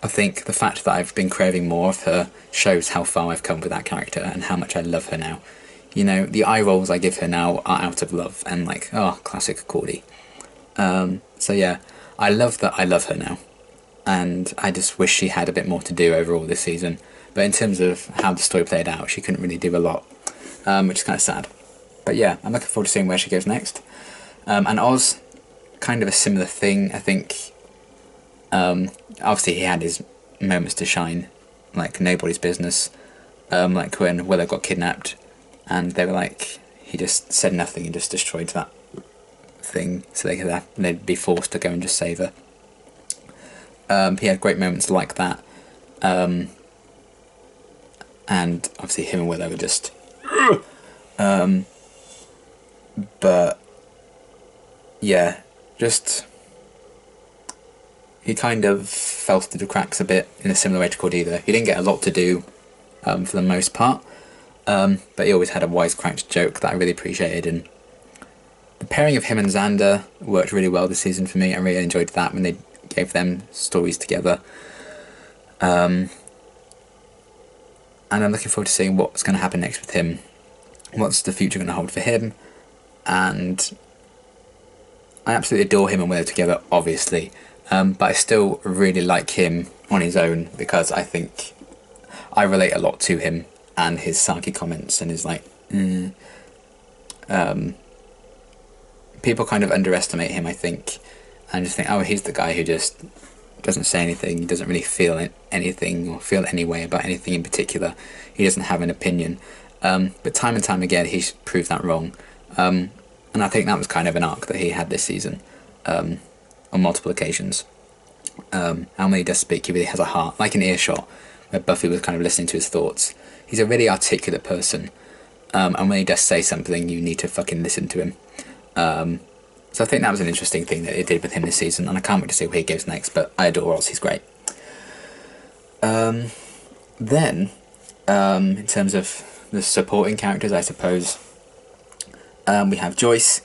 I think the fact that I've been craving more of her shows how far I've come with that character and how much I love her now. The eye rolls I give her now are out of love and classic Cordy. So yeah, I love that I love her now. And I just wish she had a bit more to do overall this season. But in terms of how the story played out, she couldn't really do a lot, which is kind of sad. But yeah, I'm looking forward to seeing where she goes next. And Oz, kind of a similar thing. I think obviously he had his moments to shine, like Nobody's Business, like when Willow got kidnapped and they were like, he just said nothing and just destroyed that thing so they'd be forced to go and just save her. He had great moments like that, and obviously him and Willow were just but yeah, just he kind of fell through the cracks a bit in a similar way to Cordelia. He didn't get a lot to do for the most part, but he always had a wisecracked joke that I really appreciated, and the pairing of him and Xander worked really well this season for me. I really enjoyed that when they gave them stories together. And I'm looking forward to seeing what's going to happen next with him. What's the future going to hold for him? And I absolutely adore him and Willow together, obviously. But I still really like him on his own because I think I relate a lot to him and his sarky comments and his like... people kind of underestimate him, I think, and just think, oh, he's the guy who just doesn't say anything, he doesn't really feel anything or feel any way about anything in particular, he doesn't have an opinion. But time and time again he's proved that wrong, and I think that was kind of an arc that he had this season, on multiple occasions. And when he does speak, he really has a heart, like in Earshot, where Buffy was kind of listening to his thoughts. He's a really articulate person, and when he does say something you need to fucking listen to him. So I think that was an interesting thing that it did with him this season, and I can't wait to see what he gives next, but I adore Oz, he's great. Then, in terms of the supporting characters, I suppose, we have Joyce.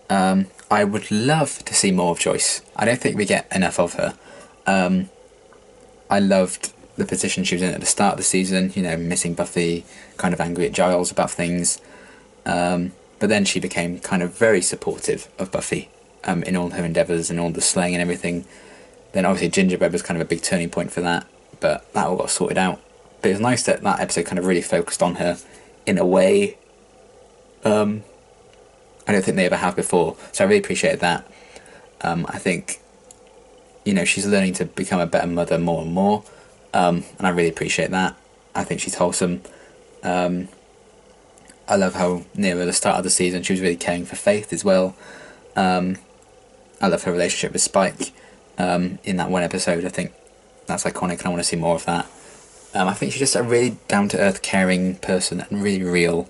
I would love to see more of Joyce. I don't think we get enough of her. I loved the position she was in at the start of the season, you know, missing Buffy, kind of angry at Giles about things. But then she became kind of very supportive of Buffy in all her endeavours and all the slaying and everything. Then obviously Gingerbread was kind of a big turning point for that, but that all got sorted out. But it was nice that that episode kind of really focused on her in a way I don't think they ever have before. So I really appreciated that. I think, you know, she's learning to become a better mother more and more, and I really appreciate that. I think she's wholesome. I love how near the start of the season she was really caring for Faith as well. I love her relationship with Spike in that one episode. I think that's iconic and I want to see more of that. I think she's just a really down-to-earth, caring person and really real.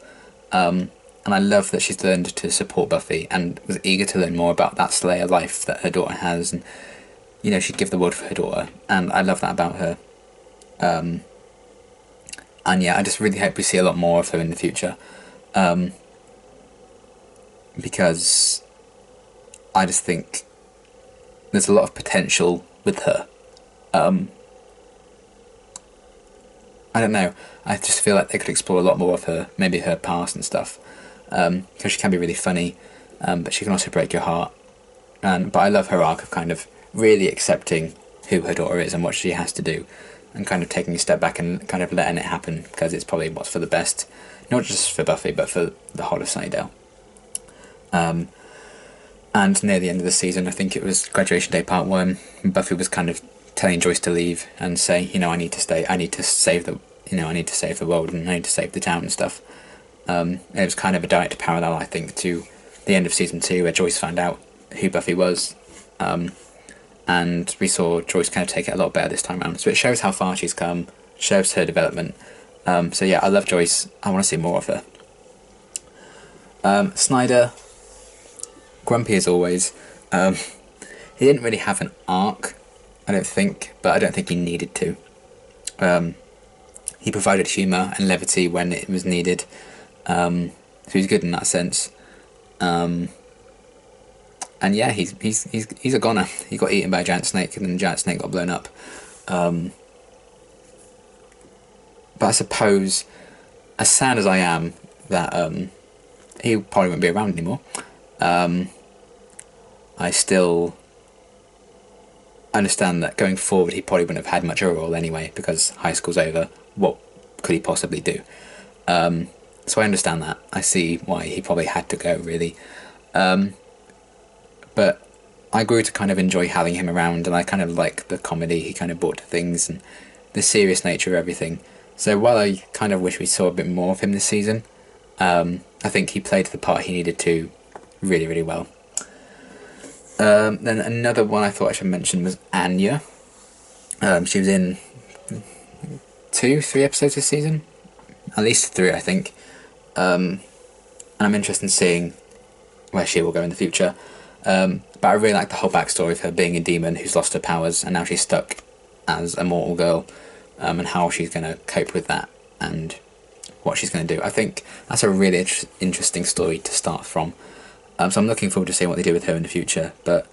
And I love that she's learned to support Buffy and was eager to learn more about that Slayer life that her daughter has. And, you know, she'd give the world for her daughter. And I love that about her. And yeah, I just really hope we see a lot more of her in the future. Because I just think there's a lot of potential with her. I don't know, I just feel like they could explore a lot more of her, maybe her past and stuff, because she can be really funny, but she can also break your heart. But I love her arc of kind of really accepting who her daughter is and what she has to do, and kind of taking a step back and kind of letting it happen, because it's probably what's for the best, not just for Buffy, but for the whole of Sunnydale. And near the end of the season, I think it was Graduation Day Part 1, Buffy was kind of telling Joyce to leave and say, you know, I need to stay, I need to save the world and I need to save the town and stuff. It was kind of a direct parallel, I think, to the end of Season 2, where Joyce found out who Buffy was. And we saw Joyce kind of take it a lot better this time around. So it shows how far she's come, shows her development. So yeah, I love Joyce. I want to see more of her. Snyder, grumpy as always. He didn't really have an arc, I don't think, but I don't think he needed to. He provided humour and levity when it was needed, so he's good in that sense. And yeah, he's a goner. He got eaten by a giant snake, and then the giant snake got blown up. But I suppose, as sad as I am that he probably won't be around anymore, I still understand that going forward he probably wouldn't have had much of a role anyway, because high school's over. What could he possibly do? So I understand that. I see why he probably had to go, really. But I grew to kind of enjoy having him around, and I kind of like the comedy he kind of brought to things and the serious nature of everything. So while I kind of wish we saw a bit more of him this season, I think he played the part he needed to really, really well. Then another one I thought I should mention was Anya. She was in 2-3 episodes this season, at least 3 I think, and I'm interested in seeing where she will go in the future. But I really like the whole backstory of her being a demon who's lost her powers and now she's stuck as a mortal girl, and how she's going to cope with that and what she's going to do. I think that's a really interesting story to start from. So I'm looking forward to seeing what they do with her in the future. But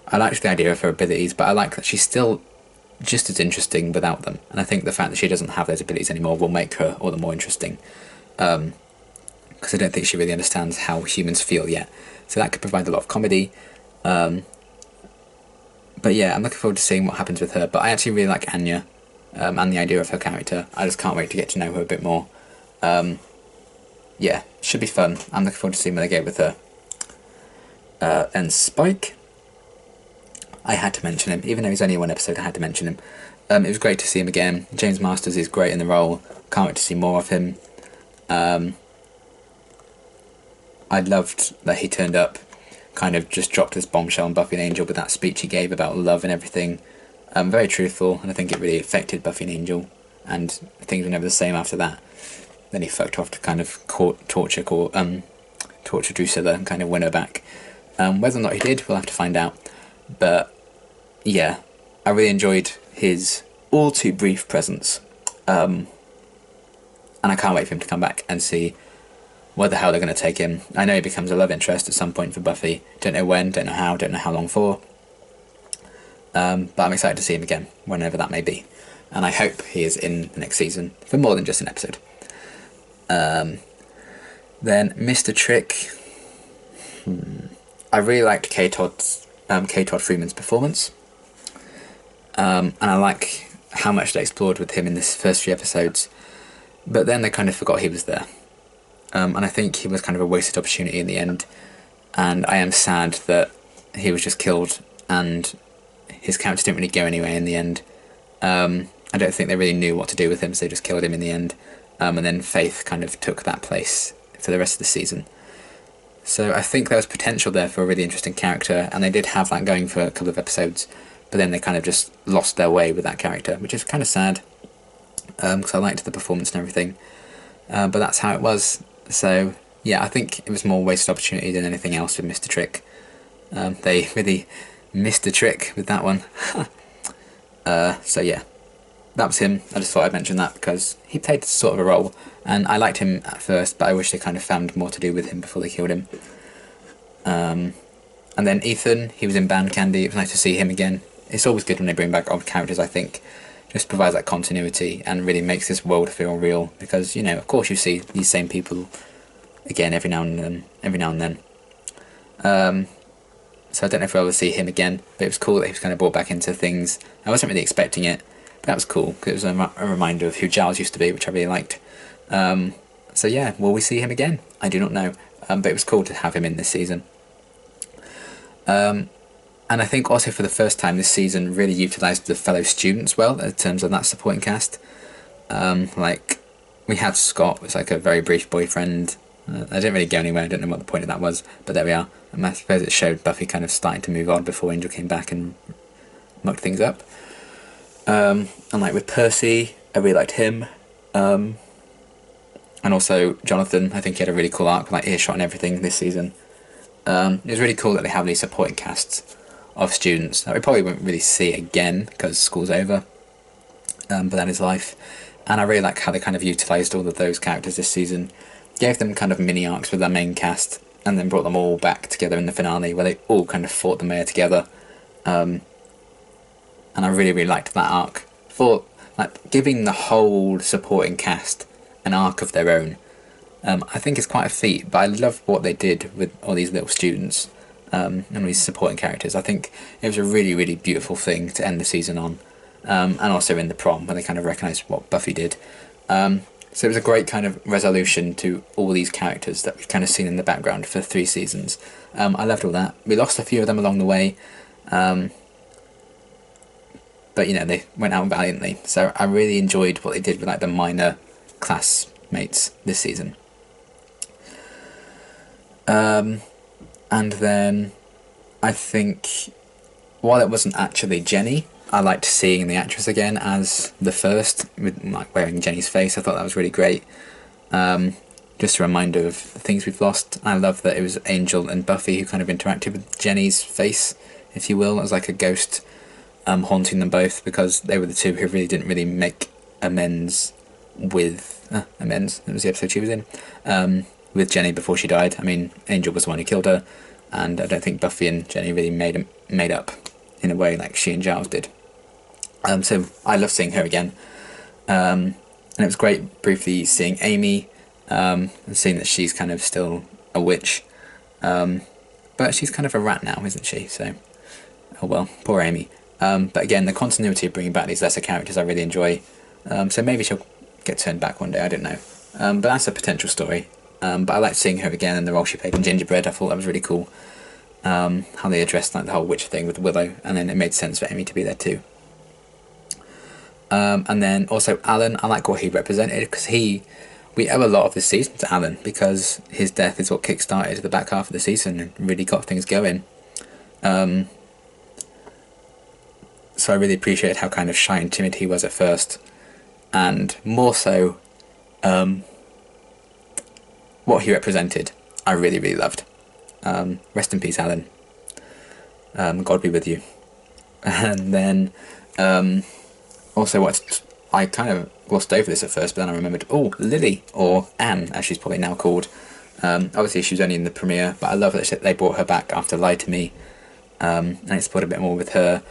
I liked the idea of her abilities, but I like that she's still just as interesting without them. And I think the fact that she doesn't have those abilities anymore will make her all the more interesting. Because I don't think she really understands how humans feel yet. So that could provide a lot of comedy. But yeah, I'm looking forward to seeing what happens with her. But I actually really like Anya, and the idea of her character. I just can't wait to get to know her a bit more. Yeah, should be fun. I'm looking forward to seeing where they go with her. And Spike, I had to mention him. Even though he's only 1 episode, I had to mention him. It was great to see him again. James Masters is great in the role. Can't wait to see more of him. I loved that he turned up, kind of just dropped this bombshell on Buffy and Angel with that speech he gave about love and everything. Very truthful, and I think it really affected Buffy and Angel, and things were never the same after that. Then he fucked off to kind of torture Drusilla and kind of win her back. Whether or not he did, we'll have to find out. But yeah, I really enjoyed his all too brief presence, and I can't wait for him to come back and see where the hell they're going to take him. I know he becomes a love interest at some point for Buffy. Don't know when, don't know how, don't know how long for. But I'm excited to see him again, whenever that may be. And I hope he is in the next season for more than just an episode. Then Mr. Trick. I really liked K. Todd Freeman's performance. And I like how much they explored with him in this first few episodes. But then they kind of forgot he was there. And I think he was kind of a wasted opportunity in the end. And I am sad that he was just killed and his character didn't really go anywhere in the end. I don't think they really knew what to do with him, so they just killed him in the end. And then Faith kind of took that place for the rest of the season. So I think there was potential there for a really interesting character, and they did have that going for a couple of episodes, but then they kind of just lost their way with that character, which is kind of sad, because I liked the performance and everything. But that's how it was. So yeah, I think it was more wasted opportunity than anything else with Mr. Trick. They really missed the trick with that one. So yeah, that was him. I just thought I'd mention that because he played sort of a role, and I liked him at first, but I wish they kind of found more to do with him before they killed him. And then Ethan, he was in Band Candy. It was nice to see him again. It's always good when they bring back old characters, I think. Just provides that continuity and really makes this world feel real, because, you know, of course you see these same people again every now and then. So I don't know if we'll ever see him again, but it was cool that he was kind of brought back into things. I wasn't really expecting it, but that was cool, because it was a reminder of who Giles used to be, which I really liked. So yeah, will we see him again? I do not know, but it was cool to have him in this season. And I think also for the first time this season really utilised the fellow students well in terms of that supporting cast. Like, we had Scott, was like a very brief boyfriend. I didn't really go anywhere, I don't know what the point of that was, but there we are. And I suppose it showed Buffy kind of starting to move on before Angel came back and mucked things up. And like with Percy, I really liked him. And also Jonathan, I think he had a really cool arc, like Earshot and everything this season. It was really cool that they have these supporting casts of students that we probably won't really see again because school's over, but that is life. And I really like how they kind of utilised all of those characters this season, gave them kind of mini arcs with their main cast, and then brought them all back together in the finale where they all kind of fought the mayor together. And I really, really liked that arc for like giving the whole supporting cast an arc of their own. I think it's quite a feat, but I love what they did with all these little students and these supporting characters. I think it was a really, really beautiful thing to end the season on, and also in the prom when they kind of recognised what Buffy did. So it was a great kind of resolution to all these characters that we've kind of seen in the background for 3 seasons. I loved all that. We lost a few of them along the way, but you know, they went out valiantly. So I really enjoyed what they did with like the minor classmates this season. And then I think, while it wasn't actually Jenny, I liked seeing the actress again as the first, with like wearing Jenny's face. I thought that was really great. Just a reminder of the things we've lost. I love that it was Angel and Buffy who kind of interacted with Jenny's face, if you will, as like a ghost haunting them both, because they were the two who really didn't really make amends with... amends, that was the episode she was in, with Jenny before she died. I mean, Angel was the one who killed her, and I don't think Buffy and Jenny really made up in a way like she and Giles did. So I love seeing her again, and it was great briefly seeing Amy, and seeing that she's kind of still a witch, but she's kind of a rat now, isn't she? So, oh well, poor Amy. But again, the continuity of bringing back these lesser characters I really enjoy, so maybe she'll get turned back one day, I don't know, but that's a potential story. But I liked seeing her again and the role she played in Gingerbread. I thought that was really cool, how they addressed like the whole witch thing with Willow, and then it made sense for Amy to be there too. And then also Alan, I like what he represented, because we owe a lot of this season to Alan, because his death is what kick-started the back half of the season and really got things going. So I really appreciated how kind of shy and timid he was at first, and more so what he represented I really, really loved. Rest in peace, Alan. God be with you. And then also what I kind of glossed over this at first, but then I remembered, oh, Lily, or Anne, as she's probably now called. Obviously she was only in the premiere, but I love that they brought her back after Lie to Me, and explored a bit more with her,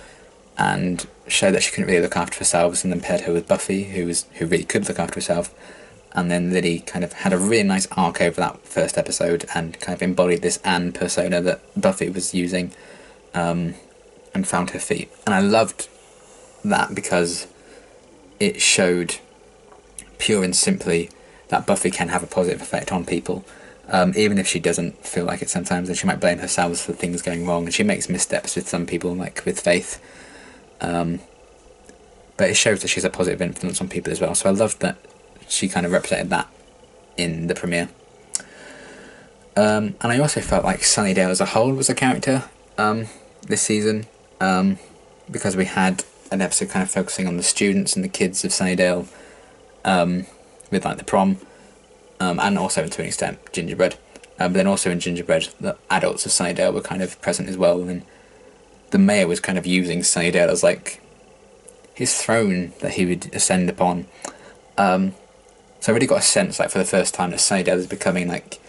and showed that she couldn't really look after herself, and then paired her with Buffy, who really could look after herself. And then Lily kind of had a really nice arc over that first episode, and kind of embodied this Anne persona that Buffy was using, and found her feet. And I loved that, because it showed pure and simply that Buffy can have a positive effect on people, even if she doesn't feel like it sometimes, and she might blame herself for things going wrong, and she makes missteps with some people, like with Faith, but it shows that she's a positive influence on people as well. So I loved that she kind of represented that in the premiere. And I also felt like Sunnydale as a whole was a character this season, because we had an episode kind of focusing on the students and the kids of Sunnydale, with like the prom, and also to an extent Gingerbread, but then also in Gingerbread the adults of Sunnydale were kind of present as well, and the mayor was kind of using Sunnydale as like his throne that he would ascend upon. So I really got a sense, like for the first time, that Sunnydale is becoming like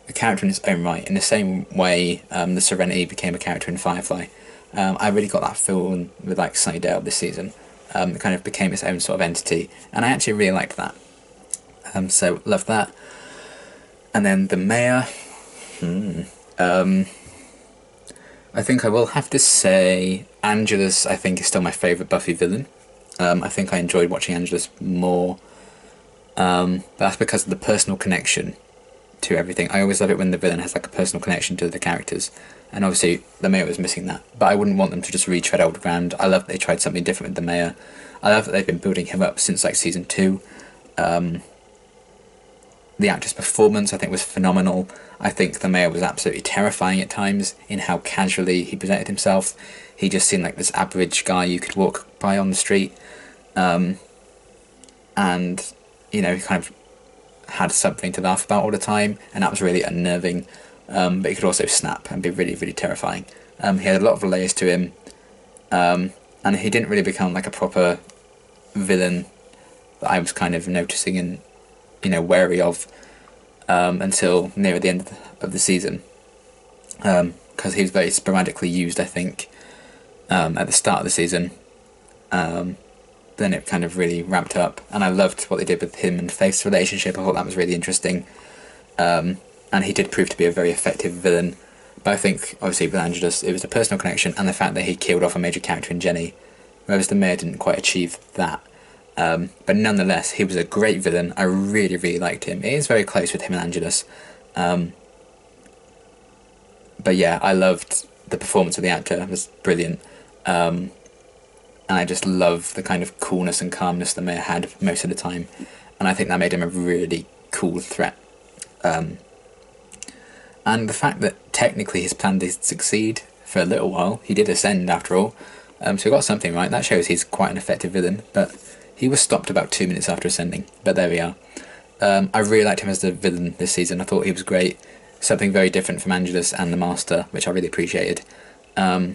a character in its own right, in the same way the Serenity became a character in Firefly. I really got that feeling with like Sunnydale this season. It kind of became its own sort of entity, and I actually really liked that. So loved that. And then the mayor. I think I will have to say Angelus, I think, is still my favourite Buffy villain. I think I enjoyed watching Angelus more. But that's because of the personal connection to everything. I always love it when the villain has like a personal connection to the characters, and obviously the mayor was missing that, but I wouldn't want them to just retread old ground. I love that they tried something different with the mayor. I love that they've been building him up since like season 2. The actor's performance I think was phenomenal. I think the mayor was absolutely terrifying at times in how casually he presented himself. He just seemed like this average guy you could walk by on the street, and you know, he kind of had something to laugh about all the time, and that was really unnerving, but he could also snap and be really, really terrifying. He had a lot of layers to him, and he didn't really become like a proper villain that I was kind of noticing and, you know, wary of, until near the end of the season, because he was very sporadically used, I think, at the start of the season. Then it kind of really ramped up, and I loved what they did with him and Faith's relationship. I thought that was really interesting, and he did prove to be a very effective villain. But I think, obviously, with Angelus, it was the personal connection and the fact that he killed off a major character in Jenny, whereas the mayor didn't quite achieve that. But nonetheless, he was a great villain. I really, really liked him. It is very close with him and Angelus. But yeah, I loved the performance of the actor. It was brilliant. And I just love the kind of coolness and calmness the mayor had most of the time. And I think that made him a really cool threat. And the fact that technically his plan did succeed for a little while. He did ascend after all. So he got something right. That shows he's quite an effective villain. But he was stopped about 2 minutes after ascending. But there we are. I really liked him as the villain this season. I thought he was great. Something very different from Angelus and the Master, which I really appreciated. So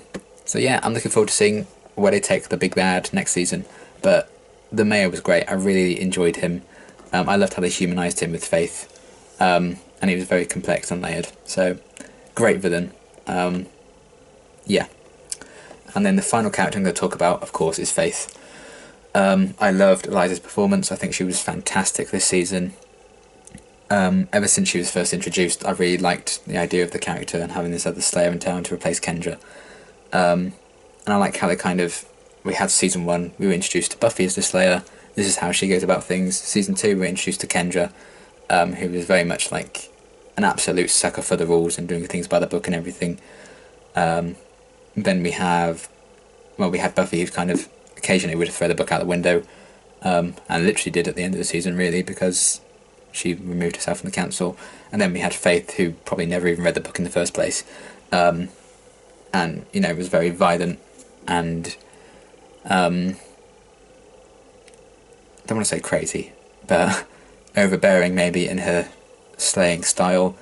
yeah, I'm looking forward to seeing where they take the big bad next season. But the mayor was great. I really enjoyed him. I loved how they humanised him with Faith. And he was very complex and layered. So, great villain. Yeah. And then the final character I'm going to talk about, of course, is Faith. I loved Eliza's performance. I think she was fantastic this season. Ever since she was first introduced, I really liked the idea of the character and having this other Slayer in town to replace Kendra. And I like how we had season 1, we were introduced to Buffy as the Slayer. This is how she goes about things. Season 2, we were introduced to Kendra, who was very much like an absolute sucker for the rules and doing things by the book and everything. Then we had Buffy, who kind of occasionally would throw the book out the window, and literally did at the end of the season, really, because she removed herself from the council. And then we had Faith, who probably never even read the book in the first place, and was very violent and I don't want to say crazy, but overbearing maybe in her slaying style.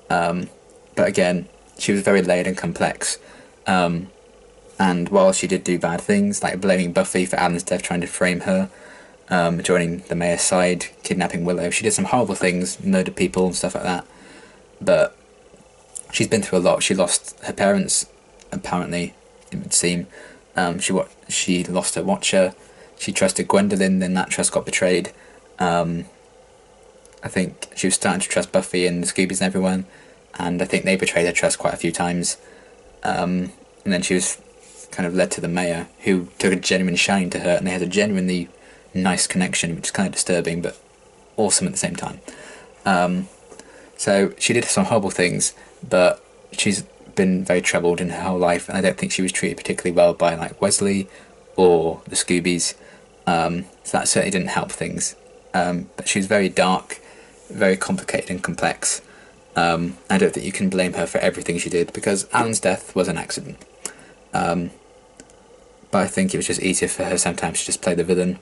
But again, she was very layered and complex. And while she did do bad things, like blaming Buffy for Alan's death, trying to frame her, joining the mayor's side, kidnapping Willow, she did some horrible things, murdered people and stuff like that. But she's been through a lot. She lost her parents, apparently, it would seem. She lost her watcher. She trusted Gwendolyn, then that trust got betrayed. I think she was starting to trust Buffy and the Scoobies and everyone, and I think they betrayed her trust quite a few times. And then she was kind of led to the mayor, who took a genuine shine to her, and they had a genuinely nice connection, which is kind of disturbing, but awesome at the same time. So she did some horrible things, but she's been very troubled in her whole life, and I don't think she was treated particularly well by like Wesley or the Scoobies. So that certainly didn't help things. But she was very dark, very complicated and complex. I don't think you can blame her for everything she did, because Alan's death was an accident. But I think it was just easier for her sometimes to just play the villain.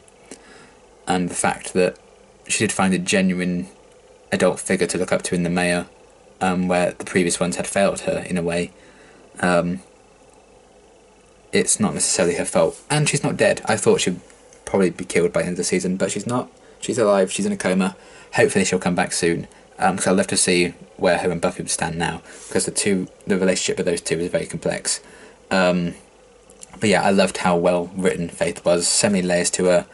And the fact that she did find a genuine adult figure to look up to in the mayor, where the previous ones had failed her in a way. It's not necessarily her fault. And she's not dead. I thought she'd probably be killed by the end of the season, but she's not. She's alive, she's in a coma. Hopefully she'll come back soon, because I'd love to see where her and Buffy would stand now, because the relationship of those two is very complex. But yeah, I loved how well written Faith was. So many layers to her.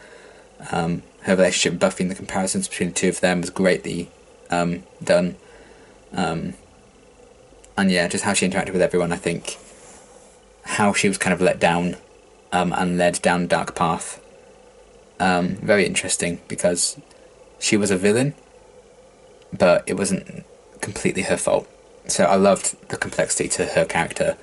Her relationship with Buffy and the comparisons between the two of them was greatly done. And yeah, just how she interacted with everyone. I think how she was kind of let down and led down a dark path. Very interesting, because she was a villain, but it wasn't completely her fault. So I loved the complexity to her character.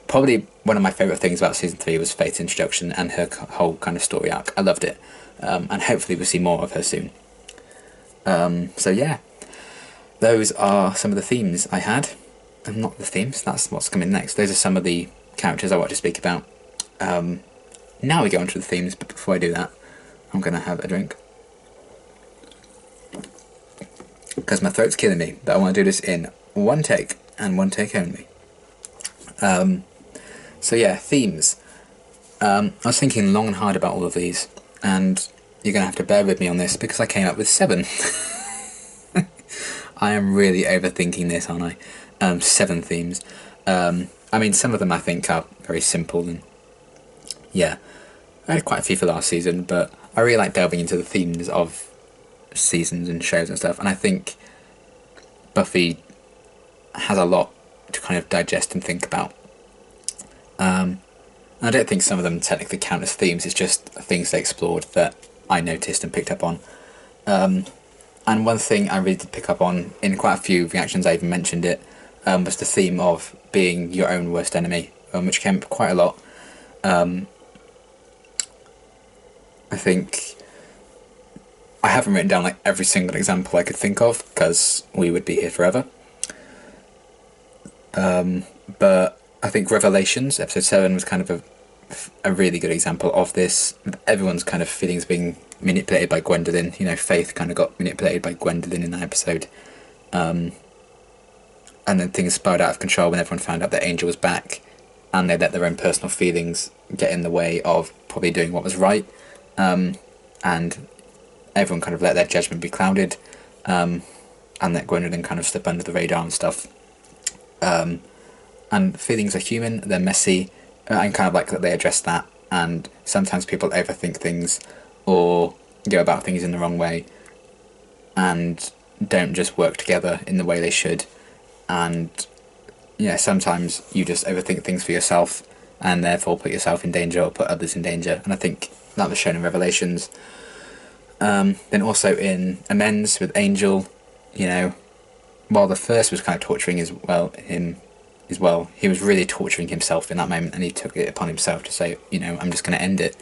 Probably one of my favourite things about season 3 was Faith's introduction and her whole kind of story arc. I loved it, and hopefully we'll see more of her soon. So yeah, those are some of the themes I had. And not the themes, that's what's coming next. Those are some of the characters I want to speak about. Now we go on to the themes, but before I do that, I'm going to have a drink, because my throat's killing me, but I want to do this in one take, and one take only. So yeah, themes. I was thinking long and hard about all of these, and you're going to have to bear with me on this, because I came up with 7. I am really overthinking this, aren't I? 7 themes. I mean, some of them I think are very simple, and yeah, I had quite a few for last season, but I really like delving into the themes of seasons and shows and stuff, and I think Buffy has a lot to kind of digest and think about. And I don't think some of them technically count as themes, it's just things they explored that I noticed and picked up on. And one thing I really did pick up on in quite a few reactions, I even mentioned it, was the theme of being your own worst enemy, which came up quite a lot. I think I haven't written down like every single example I could think of because we would be here forever. But I think Revelations, episode 7, was kind of a really good example of this. Everyone's kind of feelings being manipulated by Gwendolyn. You know, Faith kind of got manipulated by Gwendolyn in that episode. And then things spiraled out of control when everyone found out that Angel was back, and they let their own personal feelings get in the way of probably doing what was right. And everyone kind of let their judgment be clouded, and let Gwendolyn kind of slip under the radar and stuff. And feelings are human, they're messy, and kind of like that they address that. And sometimes people overthink things or go about things in the wrong way and don't just work together in the way they should. And yeah, sometimes you just overthink things for yourself and therefore put yourself in danger or put others in danger. And I think that was shown in Revelations. Then also in Amends with Angel, you know, while the first was kind of torturing as well, he was really torturing himself in that moment, and he took it upon himself to say, you know, I'm just going to end it.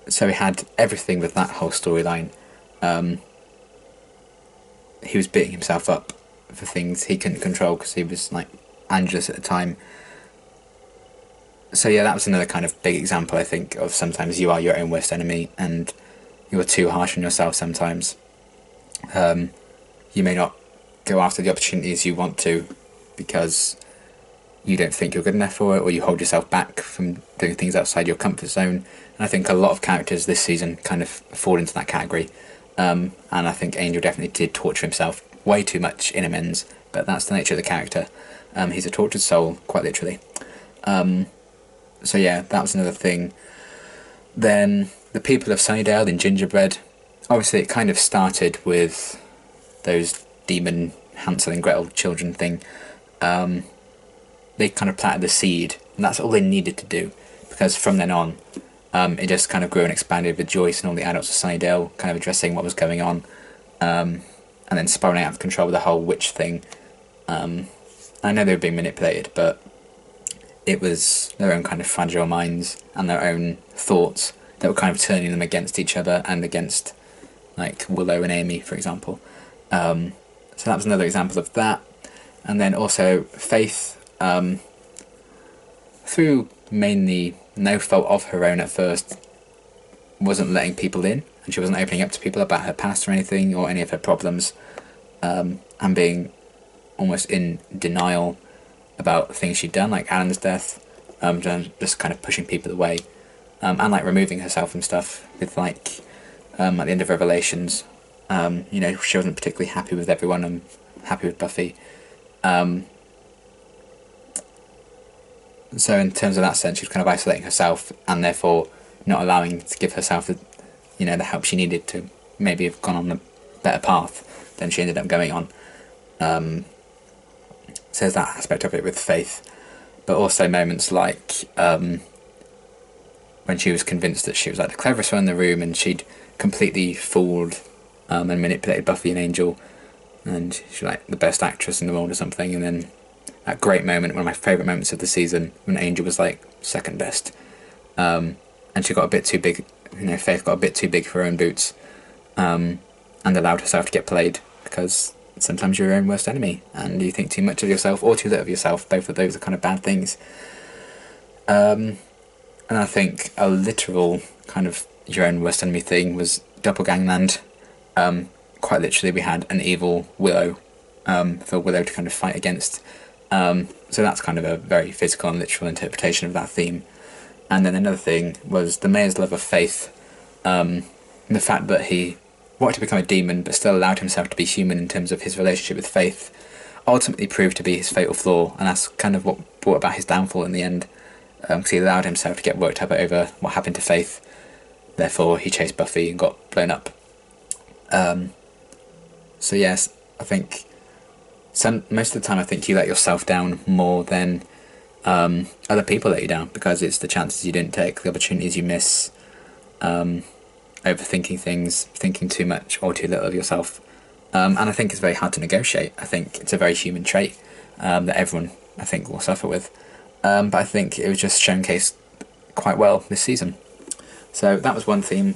So he had everything with that whole storyline. He was beating himself up for things he couldn't control because he was like anxious at the time. So yeah, that was another kind of big example, I think, of sometimes you are your own worst enemy and you're too harsh on yourself sometimes. You may not go after the opportunities you want to because you don't think you're good enough for it, or you hold yourself back from doing things outside your comfort zone. And I think a lot of characters this season kind of fall into that category. And I think Angel definitely did torture himself way too much in Amends, but that's the nature of the character. He's a tortured soul, quite literally. So yeah, that was another thing. Then the people of Sunnydale in Gingerbread. Obviously it kind of started with those demon Hansel and Gretel children thing. They kind of planted the seed, and that's all they needed to do, because from then on it just kind of grew and expanded with Joyce and all the adults of Sunnydale kind of addressing what was going on, and then spiraling out of control with the whole witch thing. I know they were being manipulated, but it was their own kind of fragile minds and their own thoughts that were kind of turning them against each other and against like Willow and Amy, for example. So that was another example of that. And then also Faith, through mainly no fault of her own at first, wasn't letting people in, and she wasn't opening up to people about her past or anything, or any of her problems, and being almost in denial about things she'd done, like Alan's death, just kind of pushing people away, and like removing herself from stuff with like at the end of Revelations. You know, she wasn't particularly happy with everyone and happy with Buffy. So in terms of that sense, she was kind of isolating herself and therefore not allowing to give herself the, you know, the help she needed to maybe have gone on a better path than she ended up going on. So there's that aspect of it with Faith, but also moments like when she was convinced that she was like the cleverest one in the room and she'd completely fooled and manipulated Buffy and Angel, and she's like the best actress in the world or something. And then that great moment, one of my favourite moments of the season, when Angel was like second best, and she got a bit too big, you know, Faith got a bit too big for her own boots, and allowed herself to get played, because sometimes you're your own worst enemy and you think too much of yourself or too little of yourself. Both of those are kind of bad things. And I think a literal kind of your own worst enemy thing was Doppelgangland. Quite literally, we had an evil Willow for Willow to kind of fight against. So that's kind of a very physical and literal interpretation of that theme. And then another thing was the mayor's love of Faith. The fact that he wanted to become a demon but still allowed himself to be human in terms of his relationship with Faith ultimately proved to be his fatal flaw, and that's kind of what brought about his downfall in the end, because he allowed himself to get worked up over what happened to Faith. Therefore he chased Buffy and got blown up. So yes, I think most of the time I think you let yourself down more than other people let you down, because it's the chances you didn't take, the opportunities you miss, overthinking things, thinking too much or too little of yourself. And I think it's very hard to negotiate. I think it's a very human trait that everyone, I think, will suffer with. But I think it was just showcased quite well this season. So that was one theme.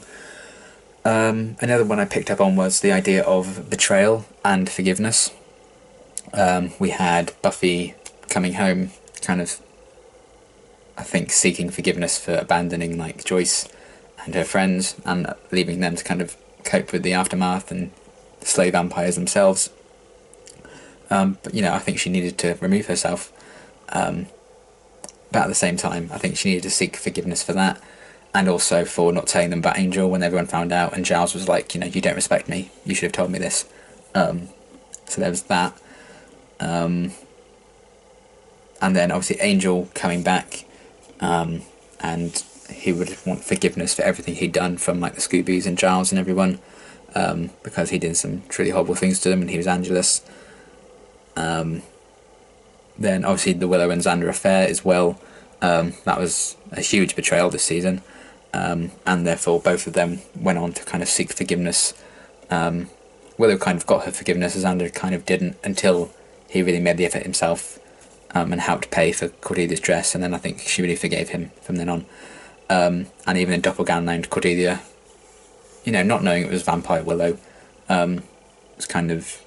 Another one I picked up on was the idea of betrayal and forgiveness. We had Buffy coming home, kind of, I think, seeking forgiveness for abandoning like Joyce and her friends and leaving them to kind of cope with the aftermath and slay vampires themselves. But I think she needed to remove herself. But at the same time, I think she needed to seek forgiveness for that, and also for not telling them about Angel when everyone found out, and Giles was like, you don't respect me, you should have told me this. So there was that. And then obviously Angel coming back, and he would want forgiveness for everything he'd done from like the Scoobies and Giles and everyone, because he did some truly horrible things to them and he was Angelus. Then obviously the Willow and Xander affair as well. That was a huge betrayal this season, and therefore both of them went on to kind of seek forgiveness. Willow kind of got her forgiveness, as Xander kind of didn't, until he really made the effort himself, and helped pay for Cordelia's dress, and then I think she really forgave him from then on. And even a doppelganger named Cordelia, not knowing it was Vampire Willow, was kind of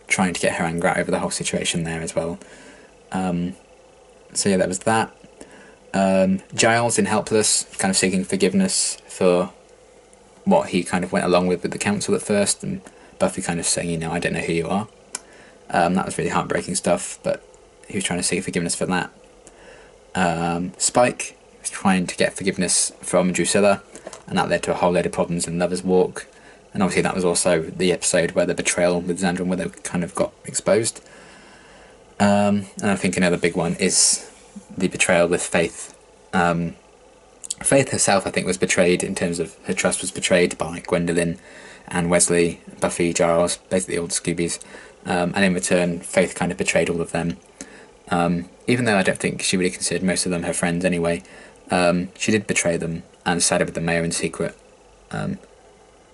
trying to get her anger out over the whole situation there as well. So yeah, that was that. Giles in Helpless, kind of seeking forgiveness for what he kind of went along with the council at first, and Buffy kind of saying, I don't know who you are. That was really heartbreaking stuff, but he was trying to seek forgiveness for that. Spike was trying to get forgiveness from Drusilla, and that led to a whole load of problems in Lover's Walk. And obviously that was also the episode where the betrayal with Xander and Willow kind of got exposed. And I think another big one is the betrayal with Faith. Faith herself, I think, was betrayed in terms of her trust was betrayed by Gwendolyn and Wesley, Buffy, Giles, basically all the Scoobies. And in return, Faith kind of betrayed all of them. Even though I don't think she really considered most of them her friends anyway, she did betray them and sided with the mayor in secret.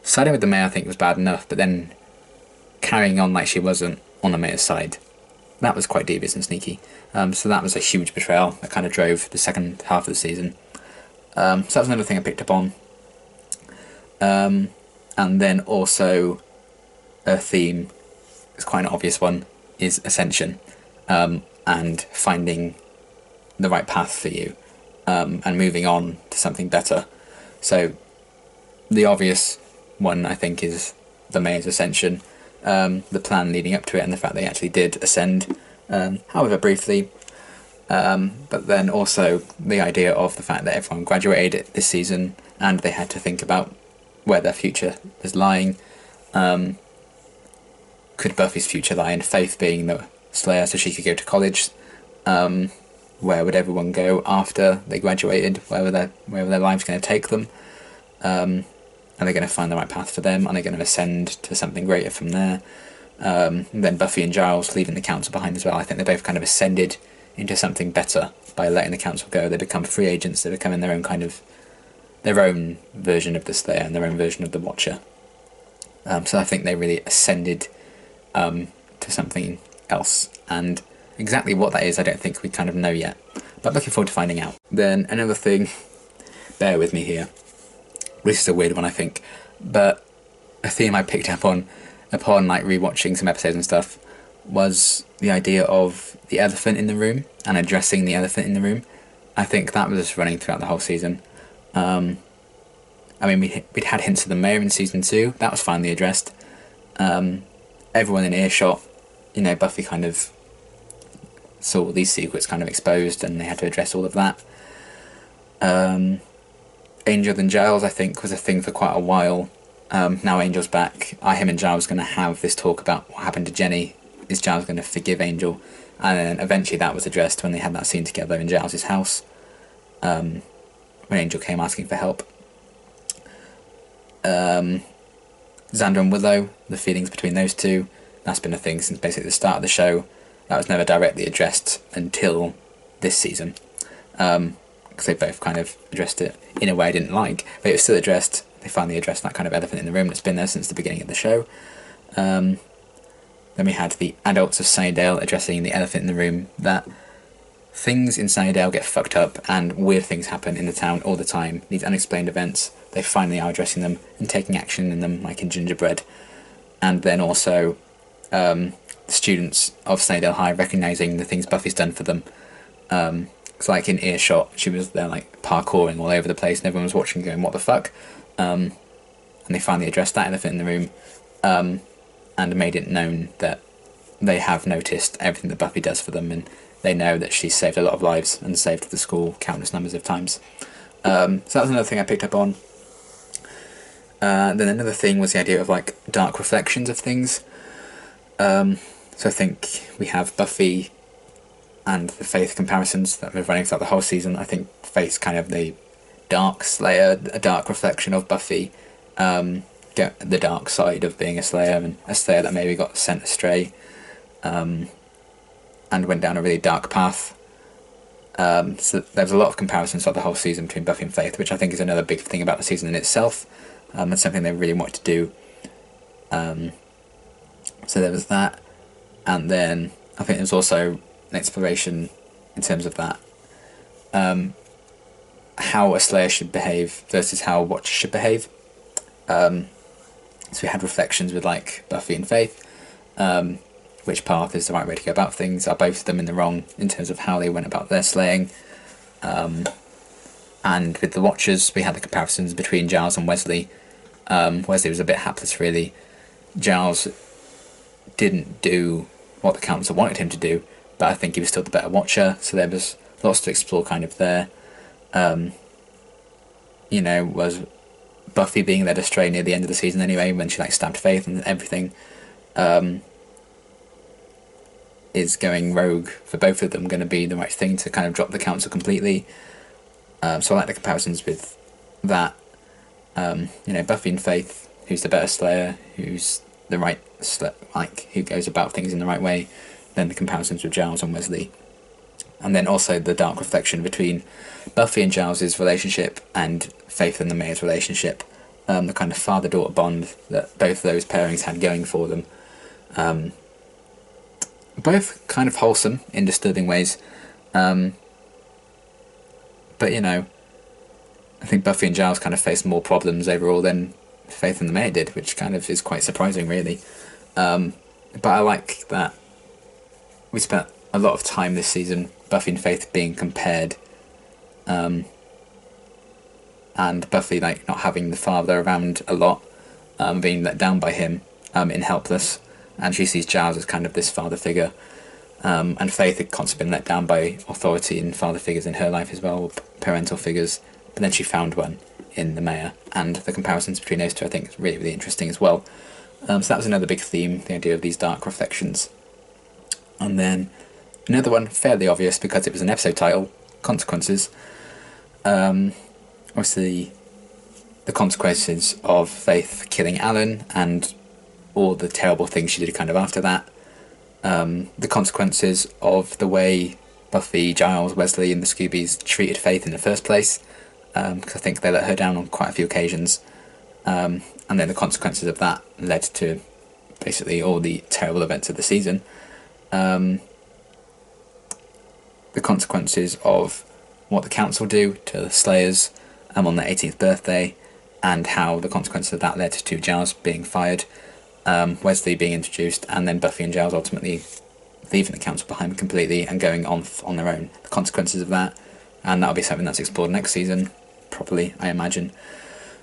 Siding with the mayor I think was bad enough, but then carrying on like she wasn't on the mayor's side, that was quite devious and sneaky. So that was a huge betrayal that kind of drove the second half of the season. So that was another thing I picked up on. And then also a theme, it's quite an obvious one, is Ascension, and finding the right path for you, and moving on to something better. So the obvious one, I think, is the mayor's ascension, the plan leading up to it, and the fact they actually did ascend, however briefly. But then also the idea of the fact that everyone graduated this season and they had to think about where their future was lying. Could Buffy's future lie in Faith being the Slayer so she could go to college? Where would everyone go after they graduated? Where were their lives going to take them? Are they going to find the right path for them? Are they going to ascend to something greater from there? Then Buffy and Giles leaving the council behind as well. I think they both kind of ascended into something better by letting the council go. They become free agents. They become in their own version of the Slayer and their own version of the Watcher. So I think they really ascended to something else. And exactly what that is, I don't think we kind of know yet. But looking forward to finding out. Then another thing, bear with me here. This is a weird one, I think, but a theme I picked up on upon like rewatching some episodes and stuff was the idea of the elephant in the room and addressing the elephant in the room. I think that was running throughout the whole season. I mean, we'd had hints of the mayor in season 2. That was finally addressed. Everyone in earshot, Buffy kind of saw all these secrets kind of exposed, and they had to address all of that. Angel and Giles, I think, was a thing for quite a while. Now Angel's back. Him and Giles going to have this talk about what happened to Jenny. Is Giles going to forgive Angel? And then eventually that was addressed when they had that scene together in Giles' house, when Angel came asking for help. Xander and Willow, the feelings between those two, that's been a thing since basically the start of the show. That was never directly addressed until this season. because they both kind of addressed it in a way I didn't like, but it was still addressed. They finally addressed that kind of elephant in the room that's been there since the beginning of the show. Then we had the adults of Sunnydale addressing the elephant in the room, that things in Sunnydale get fucked up and weird things happen in the town all the time. These unexplained events, they finally are addressing them and taking action in them, like in Gingerbread. And then also the students of Sunnydale High recognising the things Buffy's done for them. It's like in Earshot, she was there like parkouring all over the place and everyone was watching going, what the fuck? And they finally addressed that elephant in the room, and made it known that they have noticed everything that Buffy does for them, and they know that she's saved a lot of lives and saved the school countless numbers of times. So that was another thing I picked up on. Then another thing was the idea of like dark reflections of things. So I think we have Buffy and the Faith comparisons that we're running throughout the whole season. I think Faith's kind of the dark Slayer, a dark reflection of Buffy. Get the dark side of being a Slayer, and a Slayer that maybe got sent astray and went down a really dark path. So there's a lot of comparisons throughout the whole season between Buffy and Faith, which I think is another big thing about the season in itself. It's something they really wanted to do. So there was that, and then I think there's also an exploration in terms of that, how a Slayer should behave versus how a Watcher should behave. So we had reflections with like Buffy and Faith, which path is the right way to go about things, are both of them in the wrong in terms of how they went about their slaying. And with the Watchers we had the comparisons between Giles and Wesley. Wesley was a bit hapless really. Giles didn't do what the Council wanted him to do, but I think he was still the better Watcher, so there was lots to explore kind of there. Was Buffy being led astray near the end of the season anyway, when she like stabbed Faith and everything, is going rogue for both of them going to be the right thing to kind of drop the Council completely? So I like the comparisons with that. Buffy and Faith, who's the better Slayer, who's the right who goes about things in the right way. Then the comparisons with Giles and Wesley, and then also the dark reflection between Buffy and Giles' relationship and Faith and the Mayor's relationship, the kind of father-daughter bond that both those pairings had going for them. Both kind of wholesome in disturbing ways, but I think Buffy and Giles kind of faced more problems overall than Faith and the Mayor did, which kind of is quite surprising really. But I like that we spent a lot of time this season, Buffy and Faith being compared, and Buffy like not having the father around a lot, being let down by him in Helpless, and she sees Giles as kind of this father figure, and Faith had constantly been let down by authority and father figures in her life as well, parental figures, but then she found one in the Mayor, and the comparisons between those two I think is really, really interesting as well. So that was another big theme, the idea of these dark reflections. And then another one, fairly obvious because it was an episode title, Consequences. Obviously the consequences of Faith killing Alan and all the terrible things she did kind of after that. The consequences of the way Buffy, Giles, Wesley and the Scoobies treated Faith in the first place, because I think they let her down on quite a few occasions. And then the consequences of that led to basically all the terrible events of the season. The consequences of what the Council do to the Slayers on their 18th birthday, and how the consequences of that led to Giles being fired, Wesley being introduced, and then Buffy and Giles ultimately leaving the Council behind completely and going on their own. The consequences of that, and that'll be something that's explored next season, properly, I imagine.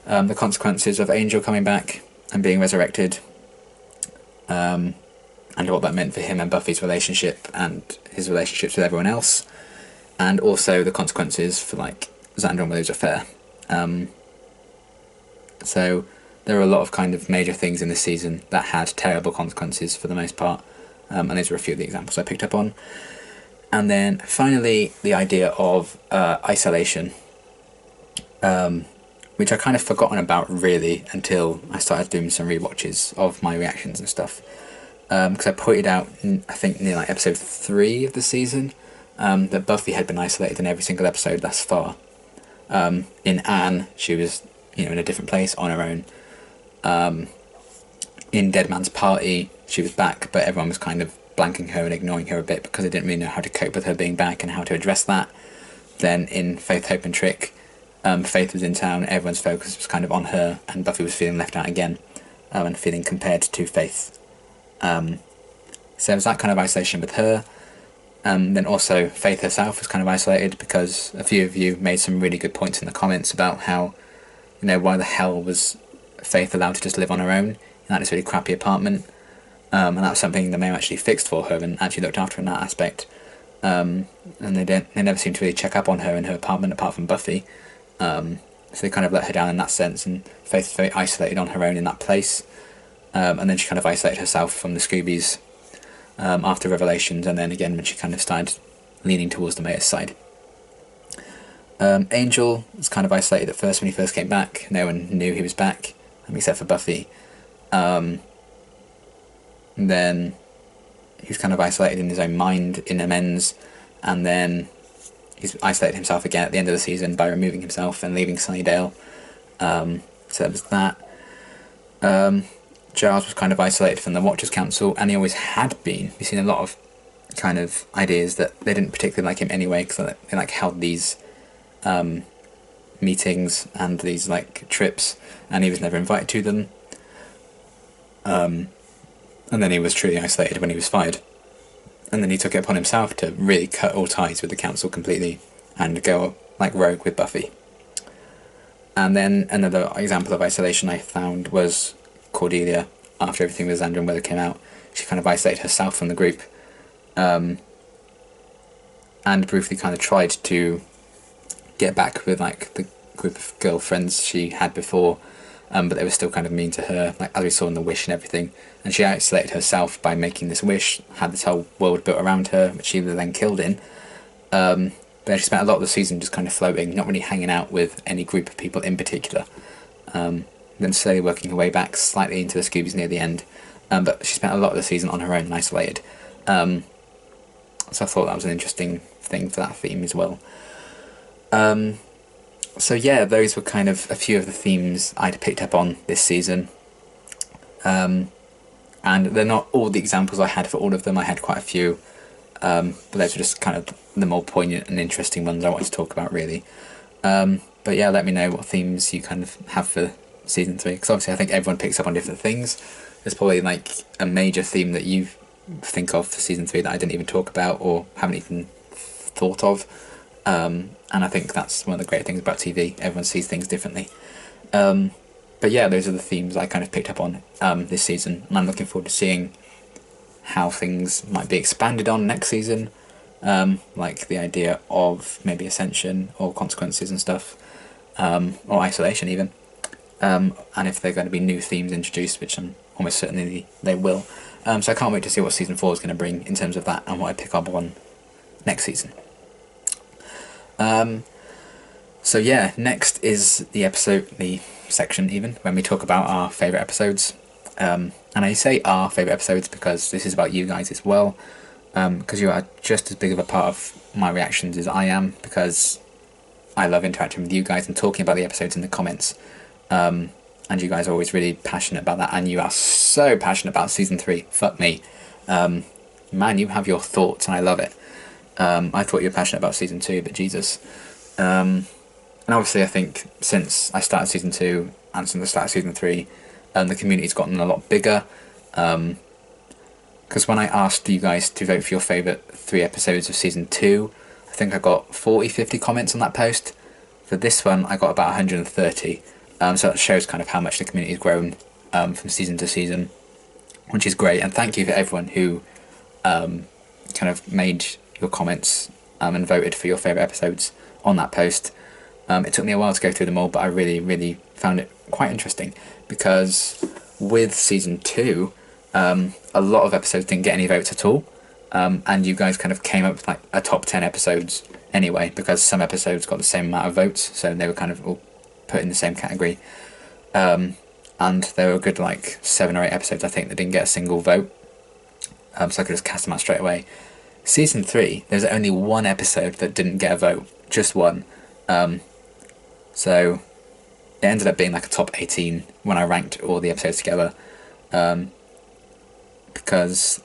The consequences of Angel coming back and being resurrected, and what that meant for him and Buffy's relationship and his relationships with everyone else, and also the consequences for like Xander and Willow's affair. So there are a lot of kind of major things in this season that had terrible consequences for the most part, and these are a few of the examples I picked up on. And then finally the idea of isolation, which I kind of forgotten about really until I started doing some rewatches of my reactions and stuff, because I pointed out, I think near like episode 3 of the season, that Buffy had been isolated in every single episode thus far. In Anne, she was, in a different place on her own. In Dead Man's Party, she was back, but everyone was kind of blanking her and ignoring her a bit because they didn't really know how to cope with her being back and how to address that. Then in Faith, Hope and Trick, Faith was in town, everyone's focus was kind of on her, and Buffy was feeling left out again, and feeling compared to Faith. So there was that kind of isolation with her. Then also Faith herself was kind of isolated because a few of you made some really good points in the comments about how, why the hell was Faith allowed to just live on her own in that really crappy apartment. And that was something the mayor actually fixed for her and actually looked after in that aspect. And they never seemed to really check up on her in her apartment apart from Buffy. So they kind of let her down in that sense, and Faith was very isolated on her own in that place. And then she kind of isolated herself from the Scoobies after Revelations, and then again when she kind of started leaning towards the mayor's side. Angel was kind of isolated at first when he first came back. No one knew he was back, except for Buffy. Then he was kind of isolated in his own mind in Amends, and then he's isolated himself again at the end of the season by removing himself and leaving Sunnydale. So that was that. Giles was kind of isolated from the Watchers Council, and he always had been. We've seen a lot of kind of ideas that they didn't particularly like him anyway, because they held these meetings and these trips, and he was never invited to them. And then he was truly isolated when he was fired. And then he took it upon himself to really cut all ties with the council completely and go rogue with Buffy. And then another example of isolation I found was Cordelia. After everything with Xander and Willow came out, she kind of isolated herself from the group. And briefly kind of tried to get back with the group of girlfriends she had before, but they were still kind of mean to her, as we saw in the Wish and everything. And she isolated herself by making this wish, had this whole world built around her, which she was then killed in. But she spent a lot of the season just kind of floating, not really hanging out with any group of people in particular. Then slowly working her way back slightly into the Scoobies near the end. But she spent a lot of the season on her own and isolated. So I thought that was an interesting thing for that theme as well. So yeah, those were kind of a few of the themes I'd picked up on this season. And they're not all the examples I had for all of them. I had quite a few. But those were just kind of the more poignant and interesting ones I wanted to talk about, really. But yeah, let me know what themes you kind of have for season 3, because obviously I think everyone picks up on different things. There's probably a major theme that you think of for season 3 that I didn't even talk about or haven't even thought of. And I think that's one of the great things about TV. Everyone sees things differently. But yeah, those are the themes I kind of picked up on this season, and I'm looking forward to seeing how things might be expanded on next season, the idea of maybe Ascension or consequences and stuff, or isolation even, and if there are going to be new themes introduced, which I'm almost certain they will. So I can't wait to see what season 4 is going to bring in terms of that and what I pick up on next season. So yeah, next is the section even, when we talk about our favourite episodes. And I say our favourite episodes because this is about you guys as well, because you are just as big of a part of my reactions as I am, because I love interacting with you guys and talking about the episodes in the comments. And you guys are always really passionate about that, and you are so passionate about season 3. Fuck me. Man, you have your thoughts and I love it. I thought you were passionate about season 2, but Jesus. And obviously I think since I started season 2 and since I started season 3, the community's gotten a lot bigger. Because when I asked you guys to vote for your favourite 3 episodes of season 2, I think I got 40-50 comments on that post. For this one I got about 130. So that shows kind of how much the community has grown from season to season, which is great. And thank you for everyone who kind of made your comments and voted for your favourite episodes on that post. It took me a while to go through them all, but I really, really found it quite interesting, because with season 2, a lot of episodes didn't get any votes at all, and you guys kind of came up with a top 10 episodes anyway, because some episodes got the same amount of votes, so they were kind of all put in the same category. And there were a good 7 or 8 episodes I think that didn't get a single vote, so I could just cast them out straight away. Season 3, there's only one episode that didn't get a vote, just one. So it ended up being like a top 18 when I ranked all the episodes together. Because,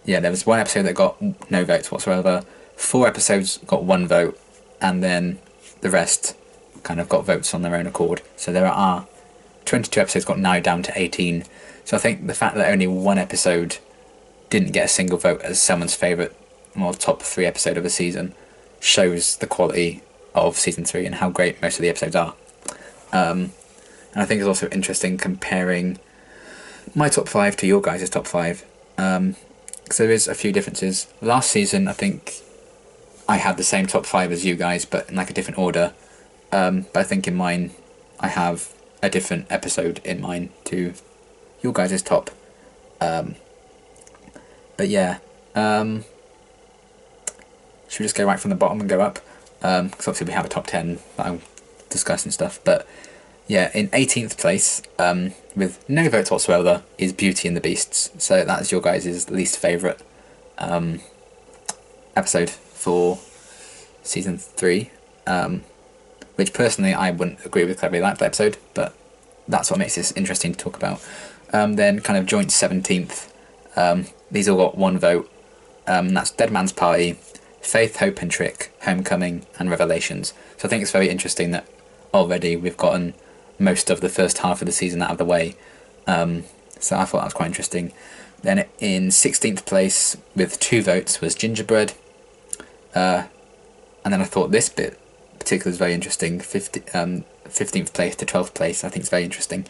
yeah, there was one episode that got no votes whatsoever, 4 episodes got 1 vote, and then the rest kind of got votes on their own accord. So there are 22 episodes got narrowed down to 18. So I think the fact that only one episode didn't get a single vote as someone's favourite or top 3 episode of the season shows the quality of season 3 and how great most of the episodes are. And I think it's also interesting comparing my top 5 to your guys' top 5. Because there is a few differences. Last season, I think I had the same top 5 as you guys, but in like a different order. But I think in mine, I have a different episode in mind to your guys' top. But yeah, should we just go right from the bottom and go up? Because obviously we have a top 10 that I'll discuss and stuff. But yeah, in 18th place, with no votes whatsoever, is Beauty and the Beasts. So that's your guys' least favourite episode for season 3. Which personally I wouldn't agree with because I really liked that episode, but that's what makes this interesting to talk about. Then kind of joint 17th. These all got 1 vote. That's Dead Man's Party, Faith, Hope and Trick, Homecoming and Revelations. So I think it's very interesting that already we've gotten most of the first half of the season out of the way. So I thought that was quite interesting. Then in 16th place with 2 votes was Gingerbread. And then I thought this bit particularly is very interesting. 15th place to 12th place I think is very interesting.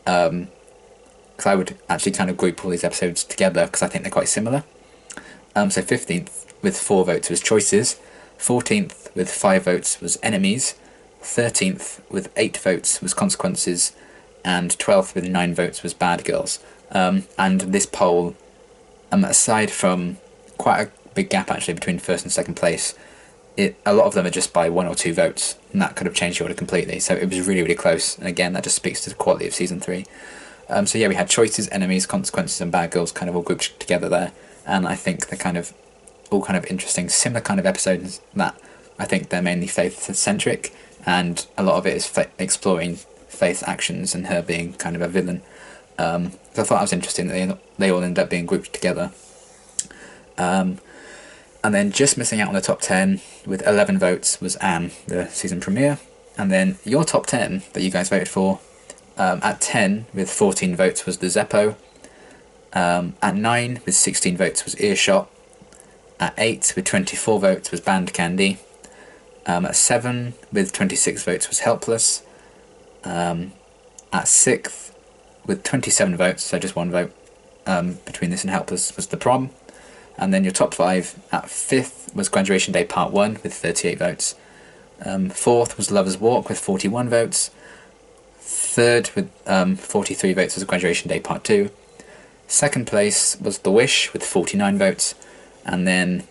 Because I would actually kind of group all these episodes together because I think they're quite similar. So 15th with 4 votes was Choices, 14th with 5 votes was Enemies, 13th with 8 votes was Consequences, and 12th with 9 votes was Bad Girls. And this poll, aside from quite a big gap actually between first and second place, a lot of them are just by 1 or 2 votes, and that could have changed the order completely. So it was really, really close. And again, that just speaks to the quality of season 3. So yeah, we had Choices, Enemies, Consequences, and Bad Girls kind of all grouped together there. And I think they're kind of all kind of interesting, similar kind of episodes that I think they're mainly Faith-centric, and a lot of it is exploring Faith's actions and her being kind of a villain. So I thought that was interesting that they all ended up being grouped together. And then just missing out on the top 10 with 11 votes was Anne, the season premiere. And then your top 10 that you guys voted for, at 10 with 14 votes was The Zeppo. At 9 with 16 votes was Earshot. At 8 with 24 votes was Band Candy. At 7 with 26 votes was Helpless. At 6th with 27 votes, so just 1 vote between this and Helpless, was The Prom. And then your top 5, at 5th was Graduation Day Part 1 with 38 votes. 4th was Lover's Walk with 41 votes. 3rd with 43 votes was Graduation Day Part 2. 2nd place was The Wish with 49 votes. And then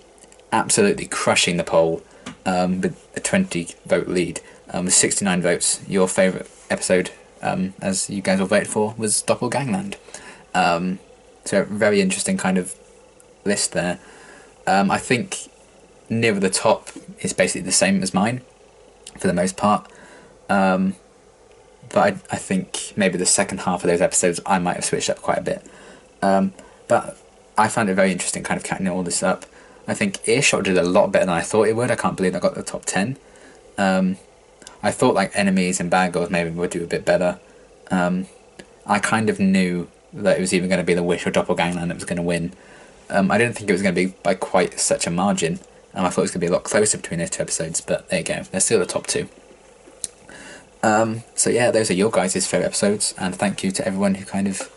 absolutely crushing the poll with a 20 vote lead with 69 votes. Your favourite episode, as you guys all voted for, was Doppelgangland. So a very interesting kind of list there. I think nearer the top is basically the same as mine for the most part. But I think maybe the second half of those episodes I might have switched up quite a bit. But I found it very interesting kind of counting all this up. I think Earshot did a lot better than I thought it would. I can't believe I got the top 10. I thought like Enemies and Bad Girls maybe would do a bit better. I kind of knew that it was either going to be The Wish or Doppelgangland that was going to win. I didn't think it was going to be by quite such a margin. I thought it was going to be a lot closer between those 2 episodes, but there you go. They're still the top 2. So yeah, those are your guys' favourite episodes, and thank you to everyone who kind of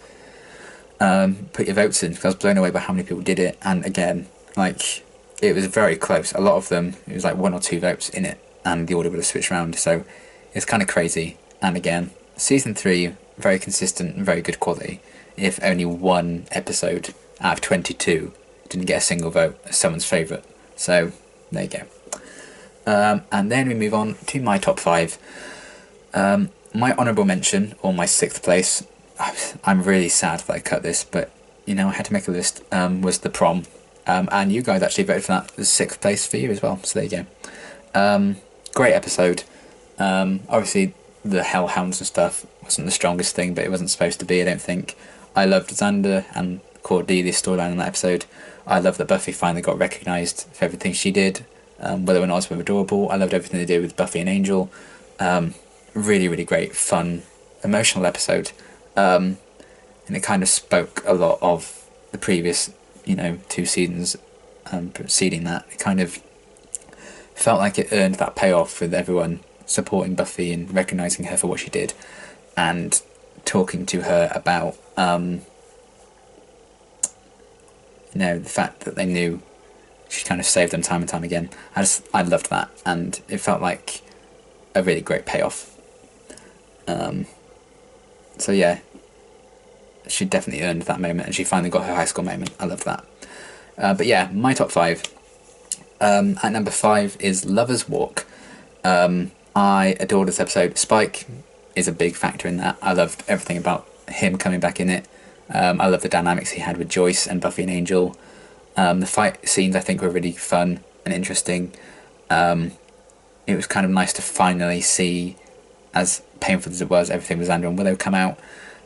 put your votes in, because I was blown away by how many people did it. And again, like, it was very close. A lot of them, it was like 1 or 2 votes in it, and the order would have switched around, so it's kind of crazy. And again, season 3, very consistent and very good quality, if only 1 episode out of 22 didn't get a single vote as someone's favourite. So there you go. And then we move on to my top 5. My honourable mention, or my 6th place, I'm really sad that I cut this, but you know, I had to make a list, was The Prom. And you guys actually voted for that as 6th place for you as well, so there you go. Great episode. Obviously the hellhounds and stuff wasn't the strongest thing, but it wasn't supposed to be, I don't think. I loved Xander and Cordelia's storyline in that episode. I love that Buffy finally got recognised for everything she did, whether or not it was adorable. I loved everything they did with Buffy and Angel. Really, really great, fun, emotional episode. And it kind of spoke a lot of the previous, 2 seasons preceding that. It kind of felt like it earned that payoff with everyone supporting Buffy and recognising her for what she did, and talking to her about the fact that they knew she kind of saved them time and time again. I loved that, and it felt like a really great payoff. So yeah, she definitely earned that moment, and she finally got her high school moment. I loved that. But yeah, my top 5. At number 5 is Lover's Walk. I adored this episode. Spike is a big factor in that. I loved everything about him coming back in it. I love the dynamics he had with Joyce and Buffy and Angel. The fight scenes I think were really fun and interesting. It was kind of nice to finally see, as painful as it was, everything with Xander and Willow come out,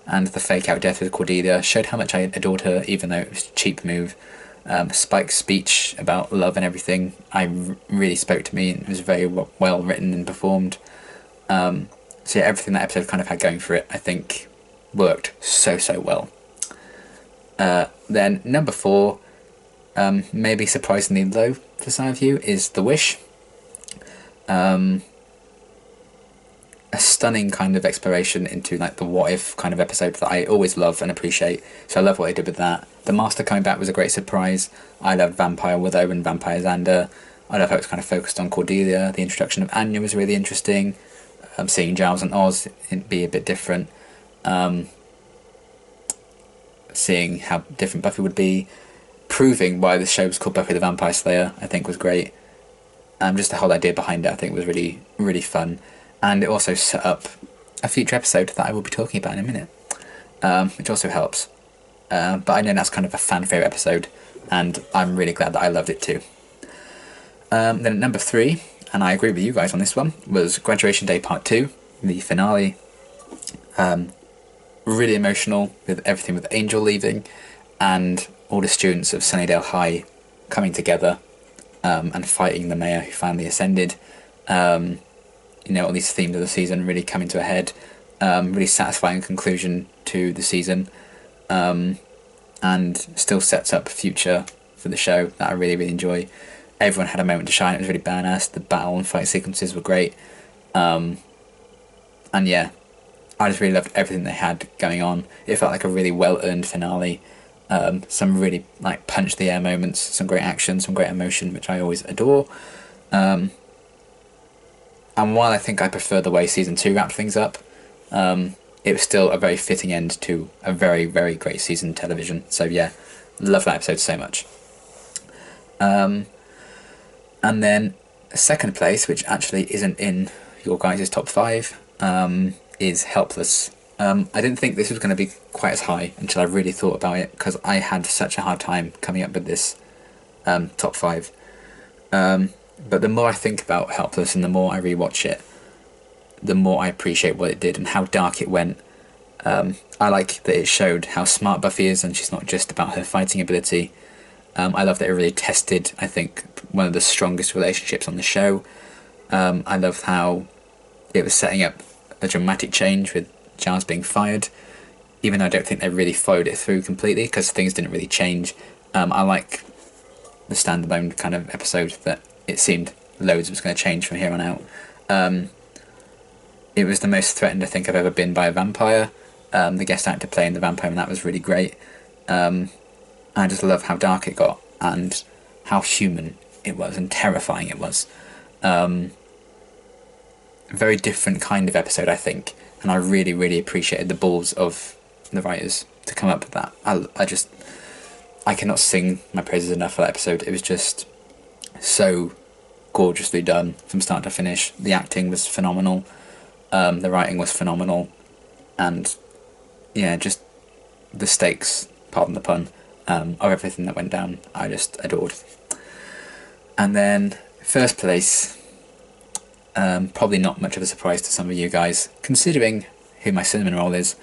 and the fake out death with Cordelia showed how much I adored her, even though it was a cheap move. Spike's speech about love and everything really spoke to me, and it was very well written and performed. So yeah, everything that episode kind of had going for it, I think, worked so well. Then number 4, maybe surprisingly low for some of you, is The Wish. A stunning kind of exploration into like the what if kind of episode that I always love and appreciate. So I love what they did with that. The Master coming back was a great surprise. I loved Vampire Willow and Vampire Xander. I love how it's kind of focused on Cordelia. The introduction of Anya was really interesting. Seeing Giles and Oz be a bit different. Seeing how different Buffy would be. Proving why the show was called Buffy the Vampire Slayer, I think was great. Just the whole idea behind it, I think, was really, really fun. And it also set up a future episode that I will be talking about in a minute, which also helps. But I know that's kind of a fan favourite episode, and I'm really glad that I loved it too. Then at number 3, and I agree with you guys on this one, was Graduation Day Part 2, the finale. Really emotional, with everything with Angel leaving, and all the students of Sunnydale High coming together and fighting the mayor who finally ascended. All these themes of the season really coming to a head. Really satisfying conclusion to the season, and still sets up future for the show that I really, really enjoy. Everyone had a moment to shine. It was really badass. The battle and fight sequences were great, and yeah, I just really loved everything they had going on. It felt like a really well earned finale. Some really like punch the air moments, some great action, some great emotion, which I always adore. And while I think I prefer the way season 2 wrapped things up, it was still a very fitting end to a very, very great season of television. So yeah, love that episode so much. And then second place, which actually isn't in your guys' top 5, is Helpless. I didn't think this was going to be quite as high until I really thought about it, because I had such a hard time coming up with this top 5. But the more I think about Helpless and the more I rewatch it, the more I appreciate what it did and how dark it went. I like that it showed how smart Buffy is, and she's not just about her fighting ability. I love that it really tested, I think, one of the strongest relationships on the show. I loved how it was setting up a dramatic change with Giles being fired, even though I don't think they really followed it through completely, because things didn't really change. I like the standalone kind of episode that it seemed loads was going to change from here on out. It was the most threatened I think I've ever been by a vampire. The guest actor playing the vampire, and that was really great. I just love how dark it got and how human it was and terrifying it was. Very different kind of episode, I think, and I really, really appreciated the balls of the writers to come up with that. I cannot sing my praises enough for that episode. It was just so gorgeously done from start to finish. The acting was phenomenal, the writing was phenomenal, and yeah, just the stakes, pardon the pun, of everything that went down, I just adored. And then first place, probably not much of a surprise to some of you guys, considering who my cinnamon roll is,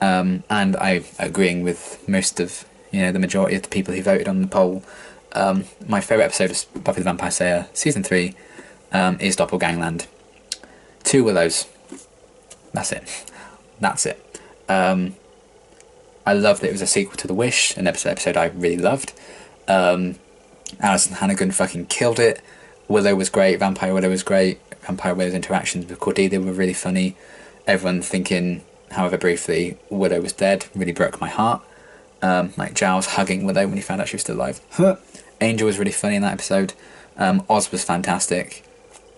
and I'm agreeing with most of the majority of the people who voted on the poll. My favourite episode of Buffy the Vampire Slayer Season 3 is Doppelgangland. 2 Willows. That's it. I loved that it was a sequel to The Wish, an episode I really loved. Alison Hannigan fucking killed it. Willow was great, Vampire Willow was great. Vampire Willow's interactions with Cordelia were really funny. Everyone thinking, however briefly, Willow was dead really broke my heart. Like Giles hugging Willow when he found out she was still alive. Angel was really funny in that episode. Oz was fantastic.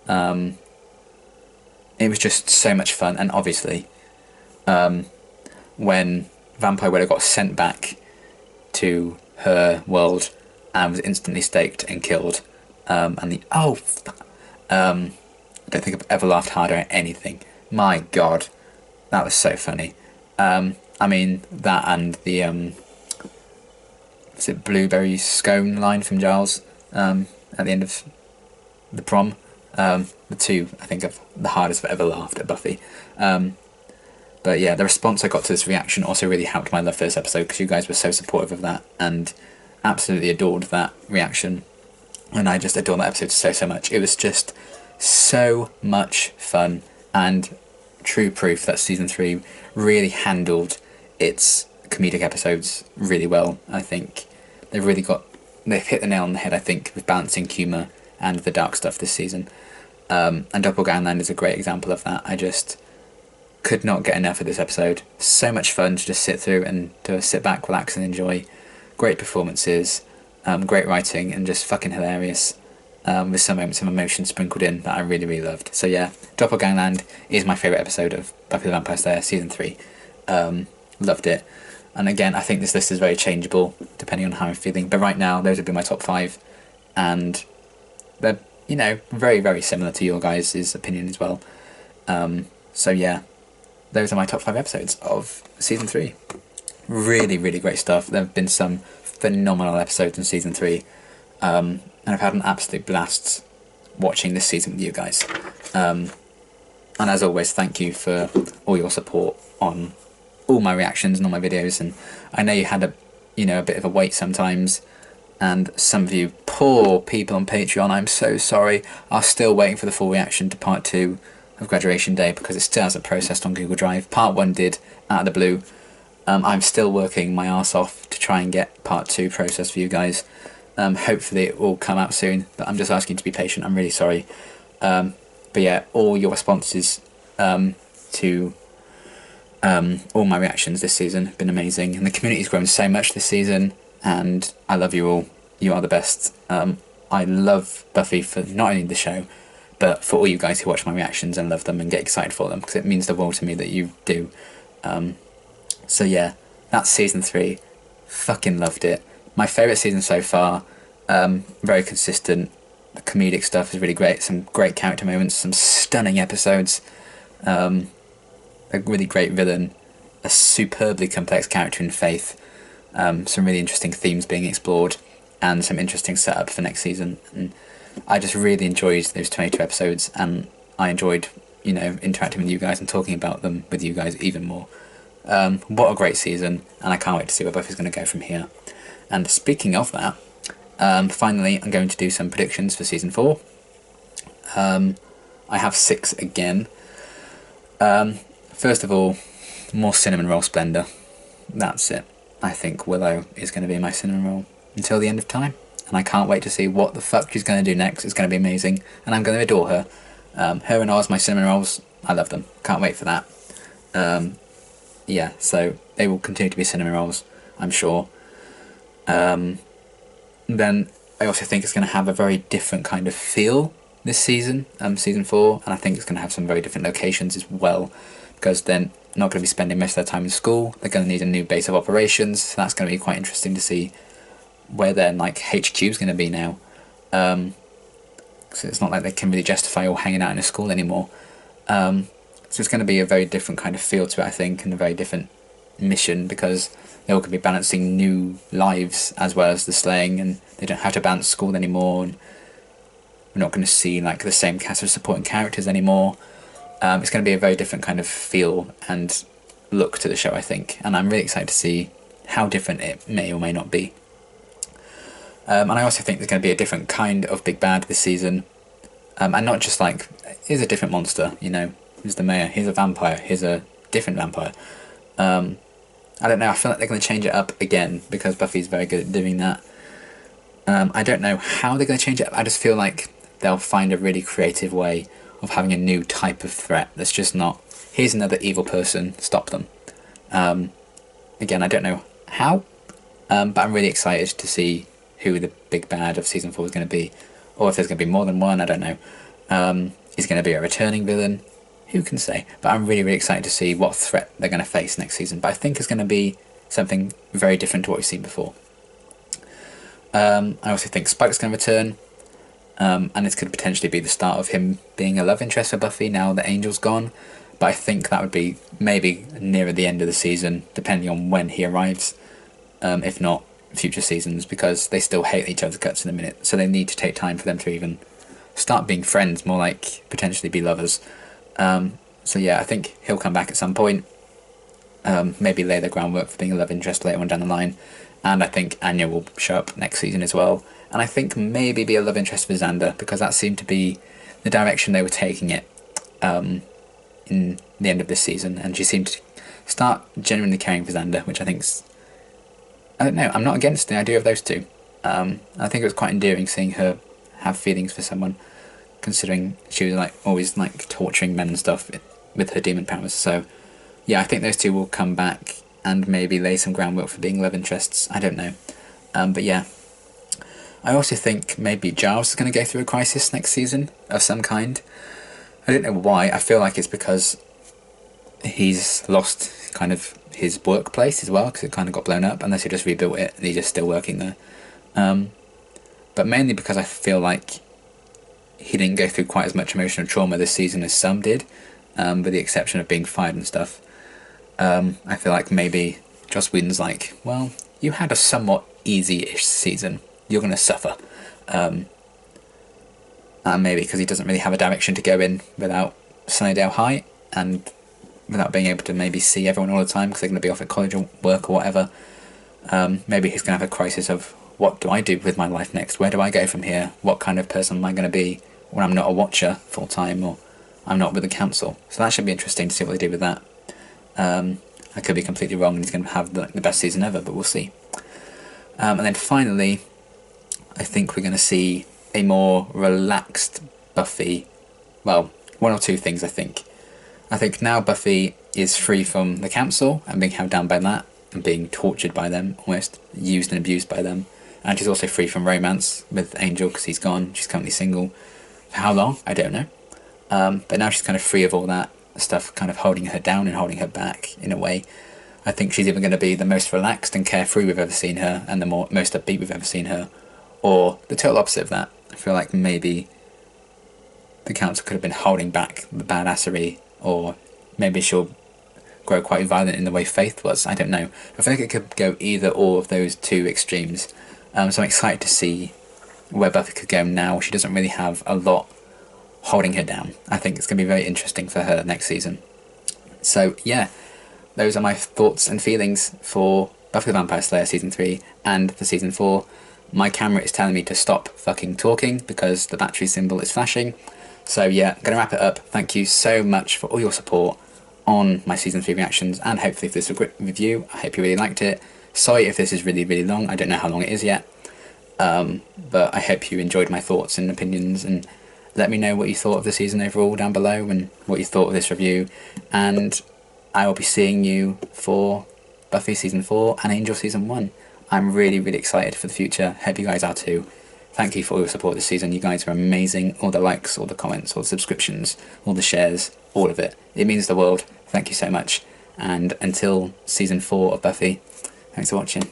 It was just so much fun, and obviously when Vampire Willow got sent back to her world and was instantly staked and killed, I don't think I've ever laughed harder at anything. My god, that was so funny. I mean, that and the was it blueberry scone line from Giles at the end of the prom. The two, I think, of the hardest I've ever laughed at Buffy. But yeah, the response I got to this reaction also really helped my love for this episode, because you guys were so supportive of that and absolutely adored that reaction. And I just adore that episode so much. It was just so much fun, and true proof that Season 3 really handled its comedic episodes really well. I think they've hit the nail on the head, I think, with balancing humour and the dark stuff this season. And Doppelgangland is a great example of that. I just could not get enough of this episode. So much fun to just sit through and to sit back, relax and enjoy. Great performances, great writing, and just fucking hilarious, with some moments of emotion sprinkled in that I really loved. So yeah, Doppelgangland is my favourite episode of Buffy the Vampire Slayer Season 3. Loved it. And again, I think this list is very changeable depending on how I'm feeling, but right now those would be my top 5, and they're very similar to your guys' opinion as well. So yeah, those are my top 5 episodes of Season 3. Really great stuff. There have been some phenomenal episodes in Season 3, and I've had an absolute blast watching this season with you guys. And as always, thank you for all your support on all my reactions and all my videos. And I know you had a bit of a wait sometimes, and some of you poor people on Patreon, I'm so sorry, are still waiting for the full reaction to Part 2 of Graduation Day, because it still hasn't processed on Google Drive. Part 1 did, out of the blue. I'm still working my arse off to try and get Part 2 processed for you guys. Hopefully it will come out soon, but I'm just asking to be patient. I'm really sorry. But yeah, all your responses to all my reactions this season have been amazing, and the community's grown so much this season, and I love you all. You are the best. I love Buffy for not only the show, but for all you guys who watch my reactions and love them and get excited for them, because it means the world to me that you do. So yeah, that's Season 3. Fucking loved it. My favourite season so far. Very consistent. The comedic stuff is really great. Some great character moments, some stunning episodes. A really great villain. A superbly complex character in Faith. Some really interesting themes being explored, and some interesting setup for next season. And I just really enjoyed those 22 episodes, and I enjoyed, interacting with you guys and talking about them with you guys even more. What a great season, and I can't wait to see where Buffy's going to go from here. And speaking of that, finally I'm going to do some predictions for Season 4. I have 6 again. First of all, more cinnamon roll splendour. That's it. I think Willow is going to be my cinnamon roll until the end of time, and I can't wait to see what the fuck she's going to do next. It's going to be amazing, and I'm going to adore her. Her and Oz, my cinnamon rolls, I love them. Can't wait for that. Yeah, so they will continue to be cinnamon rolls, I'm sure. Then I also think it's going to have a very different kind of feel this season, Season 4, and I think it's going to have some very different locations as well, because they're not going to be spending most of their time in school. They're going to need a new base of operations, so that's going to be quite interesting to see where their HQ is going to be now. So it's not like they can really justify all hanging out in a school anymore. So it's going to be a very different kind of feel to it, I think, and a very different mission, because they're all going to be balancing new lives as well as the slaying, and they don't have to balance school anymore, and we're not going to see like the same cast of supporting characters anymore. It's going to be a very different kind of feel and look to the show, I think, and I'm really excited to see how different it may or may not be. And I also think there's going to be a different kind of big bad this season, and not just like, here's a different monster, you know, here's the mayor, here's a vampire, here's a different vampire. I don't know, I feel like they're going to change it up again, because Buffy's very good at doing that. I don't know how they're going to change it up. I just feel like they'll find a really creative way of having a new type of threat that's just not, here's another evil person, stop them. Again, I don't know how, but I'm really excited to see who the big bad of season 4 is going to be, or if there's going to be more than one, I don't know. Is going to be a returning villain? Who can say? But I'm really, really excited to see what threat they're going to face next season. But I think it's going to be something very different to what we've seen before. I also think Spike's going to return, and this could potentially be the start of him being a love interest for Buffy now that Angel's gone. But I think that would be maybe nearer the end of the season, depending on when he arrives, if not future seasons, because they still hate each other's guts in a minute, so they need to take time for them to even start being friends, more like potentially be lovers. So yeah, I think he'll come back at some point, maybe lay the groundwork for being a love interest later on down the line, and I think Anya will show up next season as well, and I think maybe be a love interest for Xander, because that seemed to be the direction they were taking it in the end of this season, and she seemed to start genuinely caring for Xander, which I think's, I don't know, I'm not against the idea of those two. I think it was quite endearing seeing her have feelings for someone, considering she was like always like torturing men and stuff with her demon powers. So yeah, I think those two will come back and maybe lay some groundwork for being love interests. I don't know, but yeah, I also think maybe Giles is going to go through a crisis next season of some kind. I don't know why. I feel like it's because he's lost kind of his workplace as well, because it kind of got blown up, unless he just rebuilt it and he's just still working there. But mainly because I feel like he didn't go through quite as much emotional trauma this season as some did, with the exception of being fired and stuff. I feel like maybe Joss Whedon's like, well, you had a somewhat easy-ish season, you're going to suffer. And maybe because he doesn't really have a direction to go in without Sunnydale High, and without being able to maybe see everyone all the time because they're going to be off at college or work or whatever. Maybe he's going to have a crisis of, what do I do with my life next? Where do I go from here? What kind of person am I going to be when I'm not a watcher full time, or I'm not with the council? So that should be interesting to see what they do with that. I could be completely wrong and he's going to have the best season ever, but we'll see. And then finally, I think we're going to see a more relaxed Buffy. Well, one or two things, I think. I think now Buffy is free from the council and being held down by that, and being tortured by them, almost used and abused by them. And she's also free from romance with Angel because he's gone. She's currently single. For how long? I don't know. But now she's kind of free of all that stuff, kind of holding her down and holding her back in a way. I think she's either going to be the most relaxed and carefree we've ever seen her, and the most upbeat we've ever seen her, or the total opposite of that. I feel like maybe the council could have been holding back the badassery, or maybe she'll grow quite violent in the way Faith was. I don't know. I feel like it could go either or of those two extremes. So I'm excited to see where Buffy could go now. She doesn't really have a lot holding her down. I think it's going to be very interesting for her next season. So yeah, those are my thoughts and feelings for Buffy the Vampire Slayer Season 3 and for Season 4. My camera is telling me to stop fucking talking because the battery symbol is flashing. So yeah, I'm going to wrap it up. Thank you so much for all your support on my Season 3 reactions, and hopefully if this was a great review, I hope you really liked it. Sorry if this is really, really long. I don't know how long it is yet. But I hope you enjoyed my thoughts and opinions, and let me know what you thought of the season overall down below, and what you thought of this review. And I will be seeing you for Buffy Season 4 and Angel Season 1. I'm really, really excited for the future. Hope you guys are too. Thank you for all your support this season. You guys are amazing. All the likes, all the comments, all the subscriptions, all the shares, all of it. It means the world. Thank you so much. And until Season 4 of Buffy, thanks for watching.